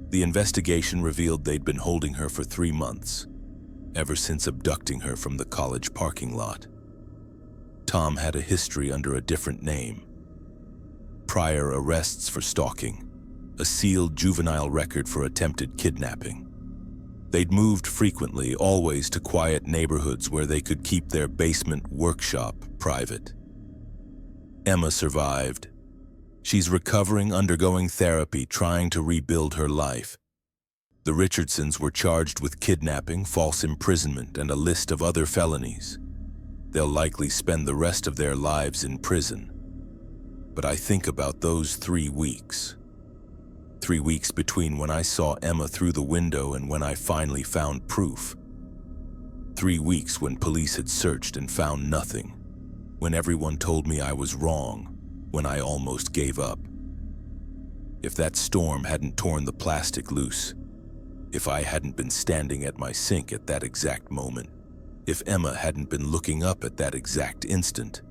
The investigation revealed they'd been holding her for 3 months, ever since abducting her from the college parking lot. Tom had a history under a different name. Prior arrests for stalking, a sealed juvenile record for attempted kidnapping. They'd moved frequently, always to quiet neighborhoods where they could keep their basement workshop private. Emma survived. She's recovering, undergoing therapy, trying to rebuild her life. The Richardsons were charged with kidnapping, false imprisonment, and a list of other felonies. They'll likely spend the rest of their lives in prison. But I think about those 3 weeks. 3 weeks between when I saw Emma through the window and when I finally found proof. 3 weeks when police had searched and found nothing. When everyone told me I was wrong. When I almost gave up. If that storm hadn't torn the plastic loose, if I hadn't been standing at my sink at that exact moment, if Emma hadn't been looking up at that exact instant,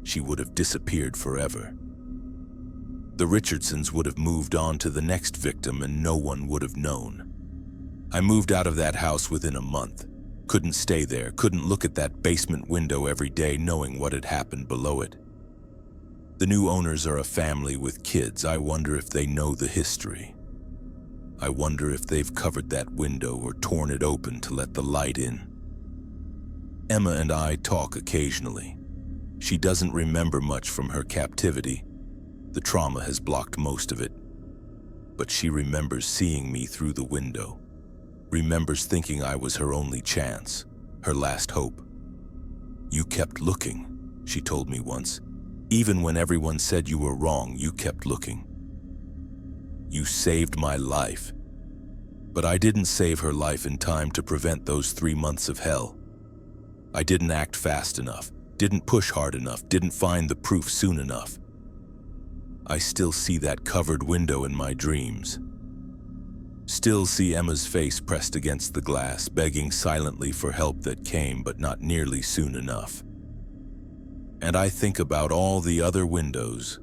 she would have disappeared forever. The Richardsons would have moved on to the next victim and no one would have known. I moved out of that house within a month. Couldn't stay there, couldn't look at that basement window every day knowing what had happened below it. The new owners are a family with kids. I wonder if they know the history. I wonder if they've covered that window or torn it open to let the light in. Emma and I talk occasionally. She doesn't remember much from her captivity. The trauma has blocked most of it. But she remembers seeing me through the window. Remembers thinking I was her only chance, her last hope. You kept looking, she told me once. Even when everyone said you were wrong, you kept looking. You saved my life. But I didn't save her life in time to prevent those 3 months of hell. I didn't act fast enough, didn't push hard enough, didn't find the proof soon enough. I still see that covered window in my dreams. Still see Emma's face pressed against the glass, begging silently for help that came, but not nearly soon enough. And I think about all the other windows,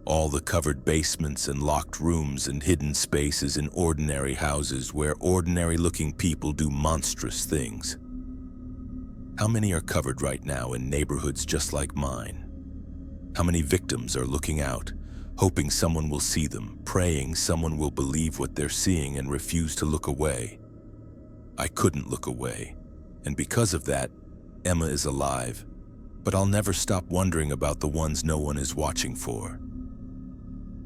all the covered basements and locked rooms and hidden spaces in ordinary houses where ordinary-looking people do monstrous things. How many are covered right now in neighborhoods just like mine? How many victims are looking out, hoping someone will see them, praying someone will believe what they're seeing and refuse to look away? I couldn't look away, and because of that, Emma is alive. But I'll never stop wondering about the ones no one is watching for.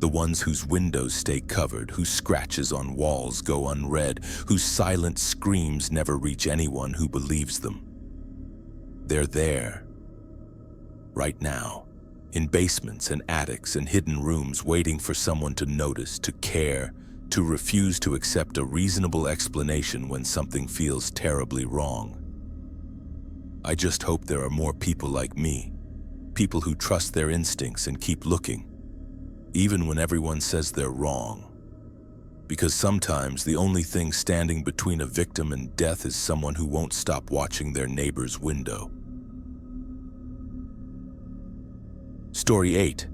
The ones whose windows stay covered, whose scratches on walls go unread, whose silent screams never reach anyone who believes them. They're there, right now, in basements and attics and hidden rooms, waiting for someone to notice, to care, to refuse to accept a reasonable explanation when something feels terribly wrong. I just hope there are more people like me, people who trust their instincts and keep looking, even when everyone says they're wrong. Because sometimes the only thing standing between a victim and death is someone who won't stop watching their neighbor's window. Story 8.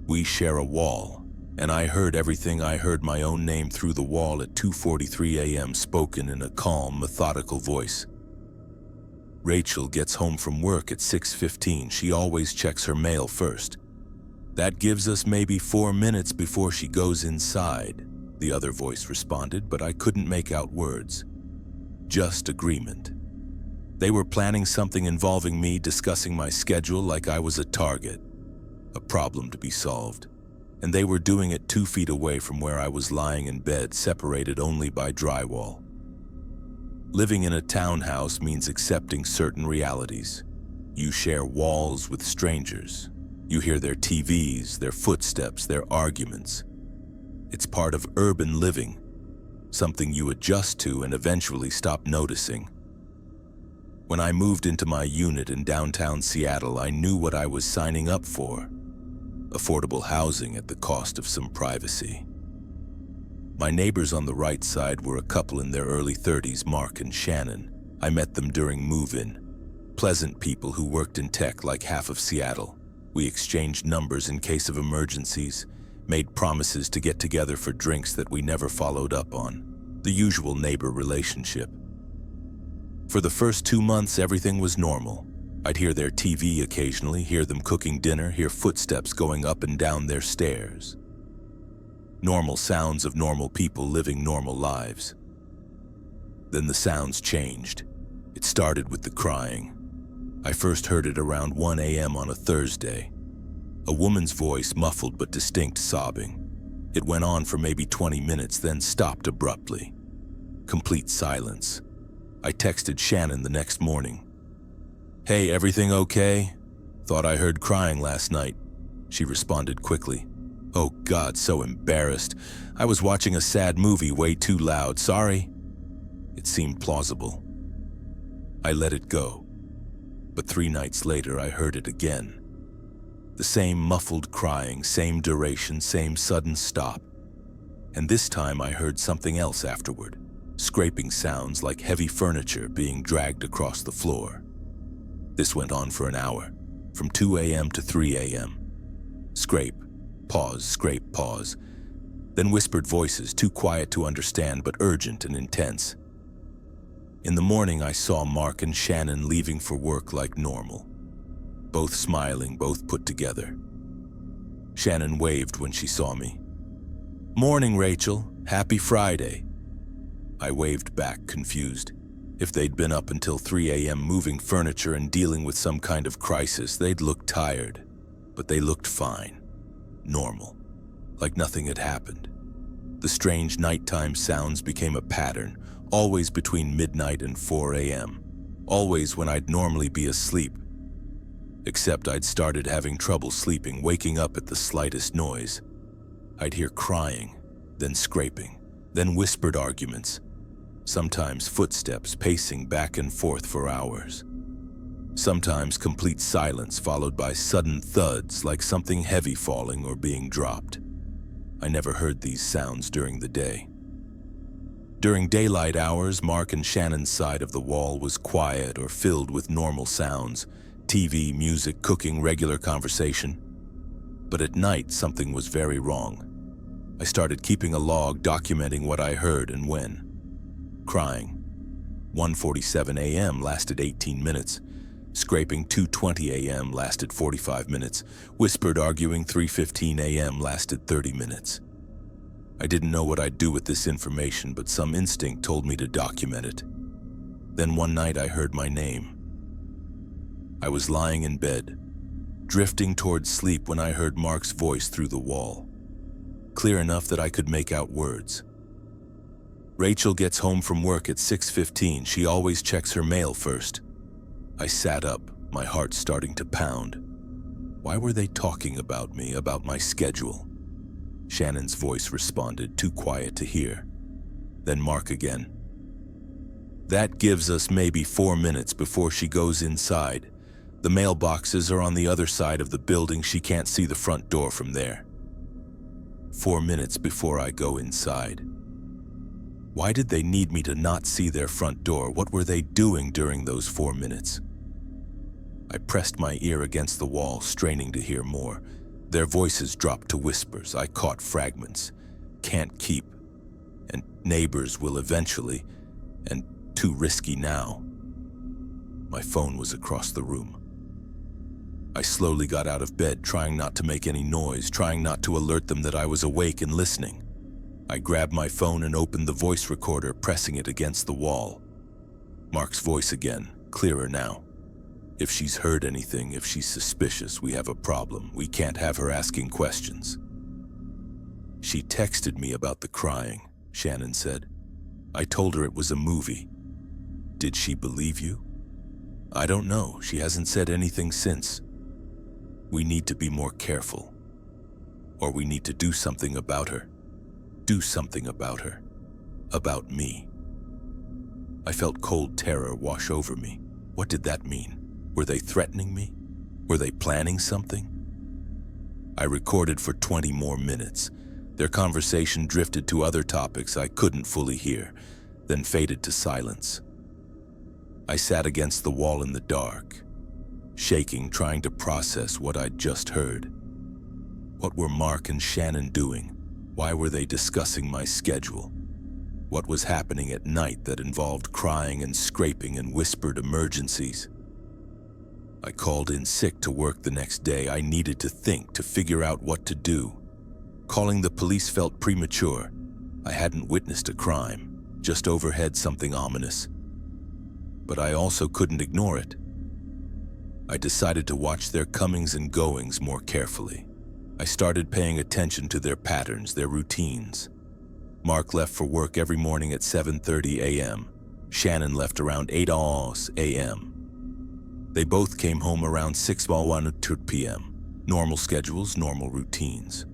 We share a wall, and I heard everything. I heard my own name through the wall at 2:43 a.m. spoken in a calm, methodical voice. Rachel gets home from work at 6:15. She always checks her mail first. That gives us maybe 4 minutes before she goes inside, the other voice responded, but I couldn't make out words. Just agreement. They were planning something involving me, discussing my schedule like I was a target, a problem to be solved. And they were doing it 2 feet away from where I was lying in bed, separated only by drywall. Living in a townhouse means accepting certain realities. You share walls with strangers. You hear their TVs, their footsteps, their arguments. It's part of urban living, something you adjust to and eventually stop noticing. When I moved into my unit in downtown Seattle, I knew what I was signing up for. Affordable housing at the cost of some privacy. My neighbors on the right side were a couple in their early 30s, Mark and Shannon. I met them during move-in. Pleasant people who worked in tech like half of Seattle. We exchanged numbers in case of emergencies, made promises to get together for drinks that we never followed up on. The usual neighbor relationship. For the first 2 months, everything was normal. I'd hear their TV occasionally, hear them cooking dinner, hear footsteps going up and down their stairs. Normal sounds of normal people living normal lives. Then the sounds changed. It started with the crying. I first heard it around 1 a.m. on a Thursday. A woman's voice, muffled but distinct, sobbing. It went on for maybe 20 minutes, then stopped abruptly. Complete silence. I texted Shannon the next morning. "Hey, everything okay? Thought I heard crying last night." She responded quickly. "Oh God, so embarrassed. I was watching a sad movie way too loud, sorry." It seemed plausible. I let it go. But 3 nights later, I heard it again. The same muffled crying, same duration, same sudden stop. And this time I heard something else afterward. Scraping sounds like heavy furniture being dragged across the floor. This went on for an hour, from 2 a.m. to 3 a.m. Scrape, pause, scrape, pause. Then whispered voices, too quiet to understand but urgent and intense. In the morning, I saw Mark and Shannon leaving for work like normal. Both smiling, both put together. Shannon waved when she saw me. "Morning, Rachel. Happy Friday." I waved back, confused. If they'd been up until 3 a.m. moving furniture and dealing with some kind of crisis, they'd look tired. But they looked fine. Normal. Like nothing had happened. The strange nighttime sounds became a pattern, always between midnight and 4 a.m. Always when I'd normally be asleep. Except I'd started having trouble sleeping, waking up at the slightest noise. I'd hear crying, then scraping, then whispered arguments. Sometimes footsteps pacing back and forth for hours. Sometimes complete silence followed by sudden thuds like something heavy falling or being dropped. I never heard these sounds during the day. During daylight hours, Mark and Shannon's side of the wall was quiet or filled with normal sounds. TV, music, cooking, regular conversation. But at night, something was very wrong. I started keeping a log documenting what I heard and when. Crying. 1:47 a.m. lasted 18 minutes. Scraping 2:20 a.m. lasted 45 minutes. Whispered arguing 3:15 a.m. lasted 30 minutes. I didn't know what I'd do with this information, but some instinct told me to document it. Then one night I heard my name. I was lying in bed, drifting towards sleep when I heard Mark's voice through the wall. Clear enough that I could make out words. Rachel gets home from work at 6:15. She always checks her mail first. I sat up, my heart starting to pound. Why were they talking about me, about my schedule? Shannon's voice responded, too quiet to hear. Then Mark again. That gives us maybe 4 minutes before she goes inside. The mailboxes are on the other side of the building. She can't see the front door from there. 4 minutes before I go inside. Why did they need me to not see their front door? What were they doing during those 4 minutes? I pressed my ear against the wall, straining to hear more. Their voices dropped to whispers. I caught fragments. Can't keep. And neighbors will eventually. And too risky now. My phone was across the room. I slowly got out of bed, trying not to make any noise, trying not to alert them that I was awake and listening. I grabbed my phone and opened the voice recorder, pressing it against the wall. Mark's voice again, clearer now. If she's heard anything, if she's suspicious, we have a problem. We can't have her asking questions. She texted me about the crying, Shannon said. I told her it was a movie. Did she believe you? I don't know. She hasn't said anything since. We need to be more careful. Or we need to do something about her. Do something about her. About me. I felt cold terror wash over me. What did that mean? Were they threatening me? Were they planning something? I recorded for 20 more minutes. Their conversation drifted to other topics I couldn't fully hear, then faded to silence. I sat against the wall in the dark, shaking, trying to process what I'd just heard. What were Mark and Shannon doing? Why were they discussing my schedule? What was happening at night that involved crying and scraping and whispered emergencies? I called in sick to work the next day. I needed to think, to figure out what to do. Calling the police felt premature. I hadn't witnessed a crime, just overheard something ominous. But I also couldn't ignore it. I decided to watch their comings and goings more carefully. I started paying attention to their patterns, their routines. Mark left for work every morning at 7:30 a.m. Shannon left around 8 a.m. They both came home around 6:01 p.m. Normal schedules, normal routines.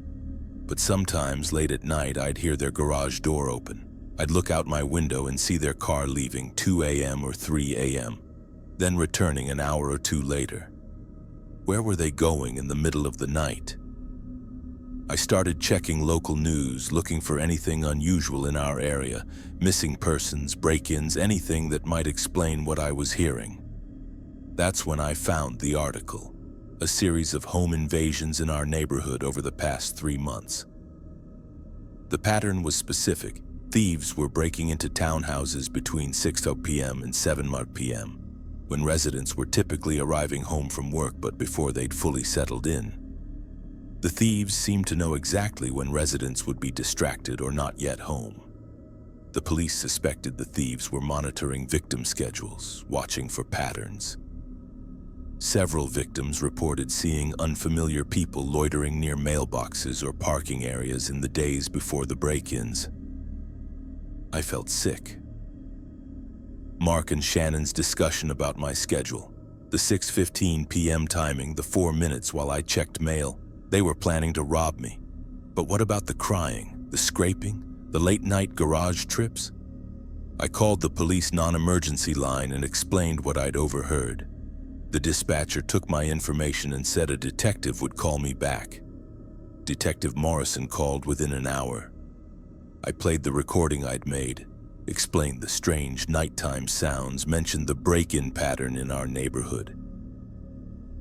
But sometimes late at night, I'd hear their garage door open. I'd look out my window and see their car leaving 2 a.m. or 3 a.m., then returning an hour or two later. Where were they going in the middle of the night? I started checking local news, looking for anything unusual in our area, missing persons, break-ins, anything that might explain what I was hearing. That's when I found the article, a series of home invasions in our neighborhood over the past 3 months. The pattern was specific. Thieves were breaking into townhouses between 6 p.m. and 7 p.m., when residents were typically arriving home from work but before they'd fully settled in. The thieves seemed to know exactly when residents would be distracted or not yet home. The police suspected the thieves were monitoring victim schedules, watching for patterns. Several victims reported seeing unfamiliar people loitering near mailboxes or parking areas in the days before the break-ins. I felt sick. Mark and Shannon's discussion about my schedule, the 6:15 p.m. timing, the 4 minutes while I checked mail, they were planning to rob me. But what about the crying, the scraping, the late-night garage trips? I called the police non-emergency line and explained what I'd overheard. The dispatcher took my information and said a detective would call me back. Detective Morrison called within an hour. I played the recording I'd made, explained the strange nighttime sounds, mentioned the break-in pattern in our neighborhood.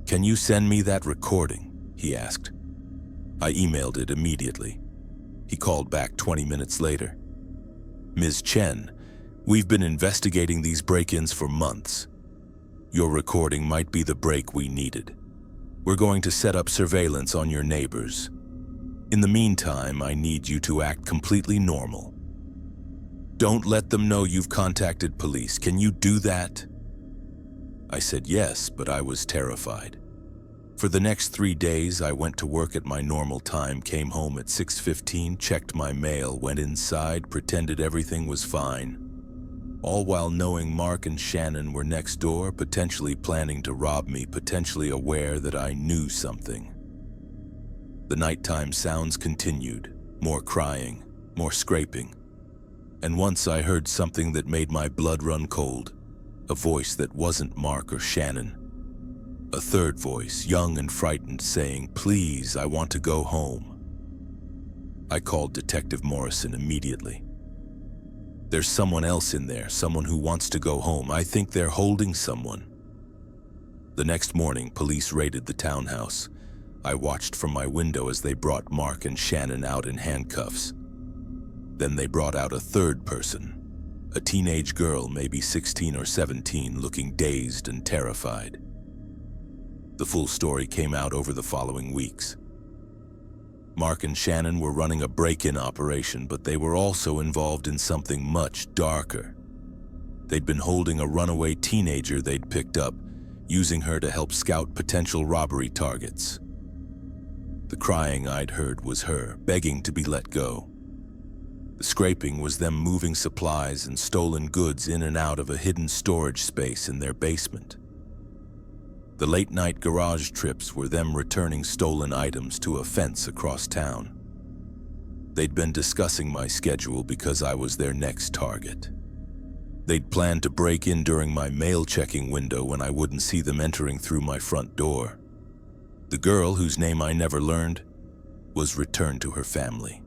"Can you send me that recording?" he asked. I emailed it immediately. He called back 20 minutes later. "Ms. Chen, we've been investigating these break-ins for months. Your recording might be the break we needed. We're going to set up surveillance on your neighbors. In the meantime, I need you to act completely normal. Don't let them know you've contacted police. Can you do that?" I said yes, but I was terrified. For the next 3 days, I went to work at my normal time, came home at 6:15, checked my mail, went inside, pretended everything was fine. All while knowing Mark and Shannon were next door, potentially planning to rob me, potentially aware that I knew something. The nighttime sounds continued, More crying, more scraping. And once I heard something that made my blood run cold. A voice that wasn't Mark or Shannon. A third voice, young and frightened, saying, "Please, I want to go home." I called Detective Morrison immediately. "There's someone else in there, someone who wants to go home. I think they're holding someone." The next morning, police raided the townhouse. I watched from my window as they brought Mark and Shannon out in handcuffs. Then they brought out a third person, a teenage girl, maybe 16 or 17, looking dazed and terrified. The full story came out over the following weeks. Mark and Shannon were running a break-in operation, but they were also involved in something much darker. They'd been holding a runaway teenager they'd picked up, using her to help scout potential robbery targets. The crying I'd heard was her, begging to be let go. The scraping was them moving supplies and stolen goods in and out of a hidden storage space in their basement. The late-night garage trips were them returning stolen items to a fence across town. They'd been discussing my schedule because I was their next target. They'd planned to break in during my mail-checking window when I wouldn't see them entering through my front door. The girl, whose name I never learned, was returned to her family.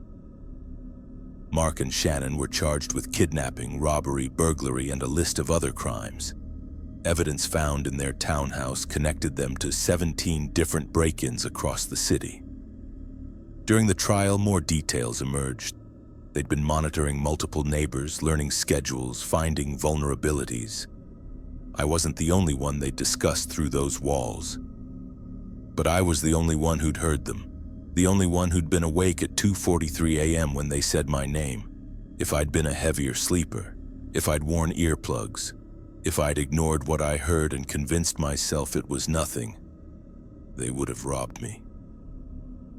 Mark and Shannon were charged with kidnapping, robbery, burglary, and a list of other crimes. Evidence found in their townhouse connected them to 17 different break-ins across the city. During the trial, more details emerged. They'd been monitoring multiple neighbors, learning schedules, finding vulnerabilities. I wasn't the only one they'd discussed through those walls. But I was the only one who'd heard them. The only one who'd been awake at 2:43 a.m. when they said my name. If I'd been a heavier sleeper, if I'd worn earplugs, if I'd ignored what I heard and convinced myself it was nothing, they would have robbed me.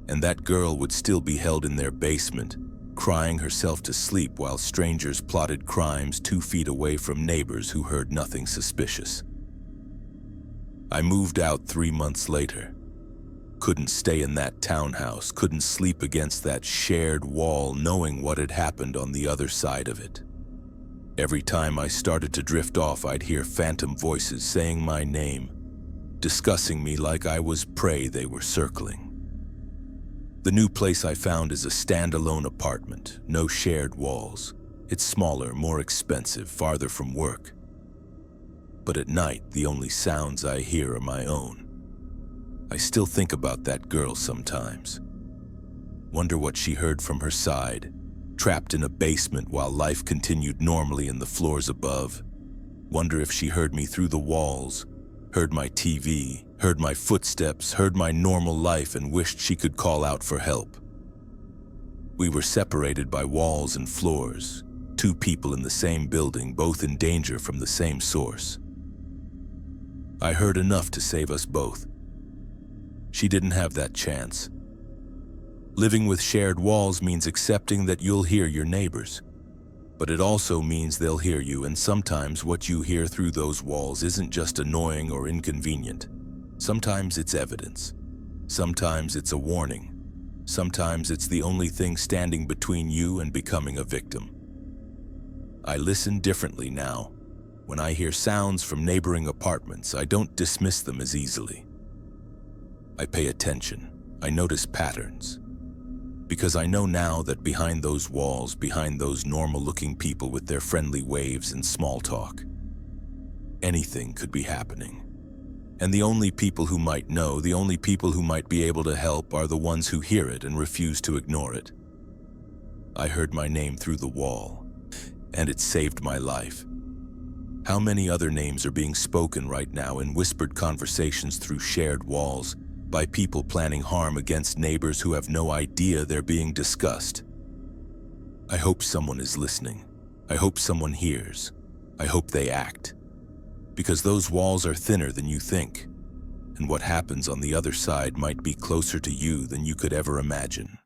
And that girl would still be held in their basement, crying herself to sleep while strangers plotted crimes 2 feet away from neighbors who heard nothing suspicious. I moved out 3 months later. Couldn't stay in that townhouse, couldn't sleep against that shared wall knowing what had happened on the other side of it. Every time I started to drift off, I'd hear phantom voices saying my name, discussing me like I was prey they were circling. The new place I found is a standalone apartment, no shared walls. It's smaller, more expensive, farther from work. But at night, the only sounds I hear are my own. I still think about that girl sometimes. Wonder what she heard from her side, trapped in a basement while life continued normally in the floors above. Wonder if she heard me through the walls, heard my TV, heard my footsteps, heard my normal life, and wished she could call out for help. We were separated by walls and floors, 2 people in the same building, both in danger from the same source. I heard enough to save us both. She didn't have that chance. Living with shared walls means accepting that you'll hear your neighbors. But it also means they'll hear you, and sometimes what you hear through those walls isn't just annoying or inconvenient. Sometimes it's evidence. Sometimes it's a warning. Sometimes it's the only thing standing between you and becoming a victim. I listen differently now. When I hear sounds from neighboring apartments, I don't dismiss them as easily. I pay attention. I notice patterns. Because I know now that behind those walls, behind those normal-looking people with their friendly waves and small talk, anything could be happening. And the only people who might know, the only people who might be able to help, are the ones who hear it and refuse to ignore it. I heard my name through the wall, and it saved my life. How many other names are being spoken right now in whispered conversations through shared walls, by people planning harm against neighbors who have no idea they're being discussed? I hope someone is listening. I hope someone hears. I hope they act. Because those walls are thinner than you think, and what happens on the other side might be closer to you than you could ever imagine.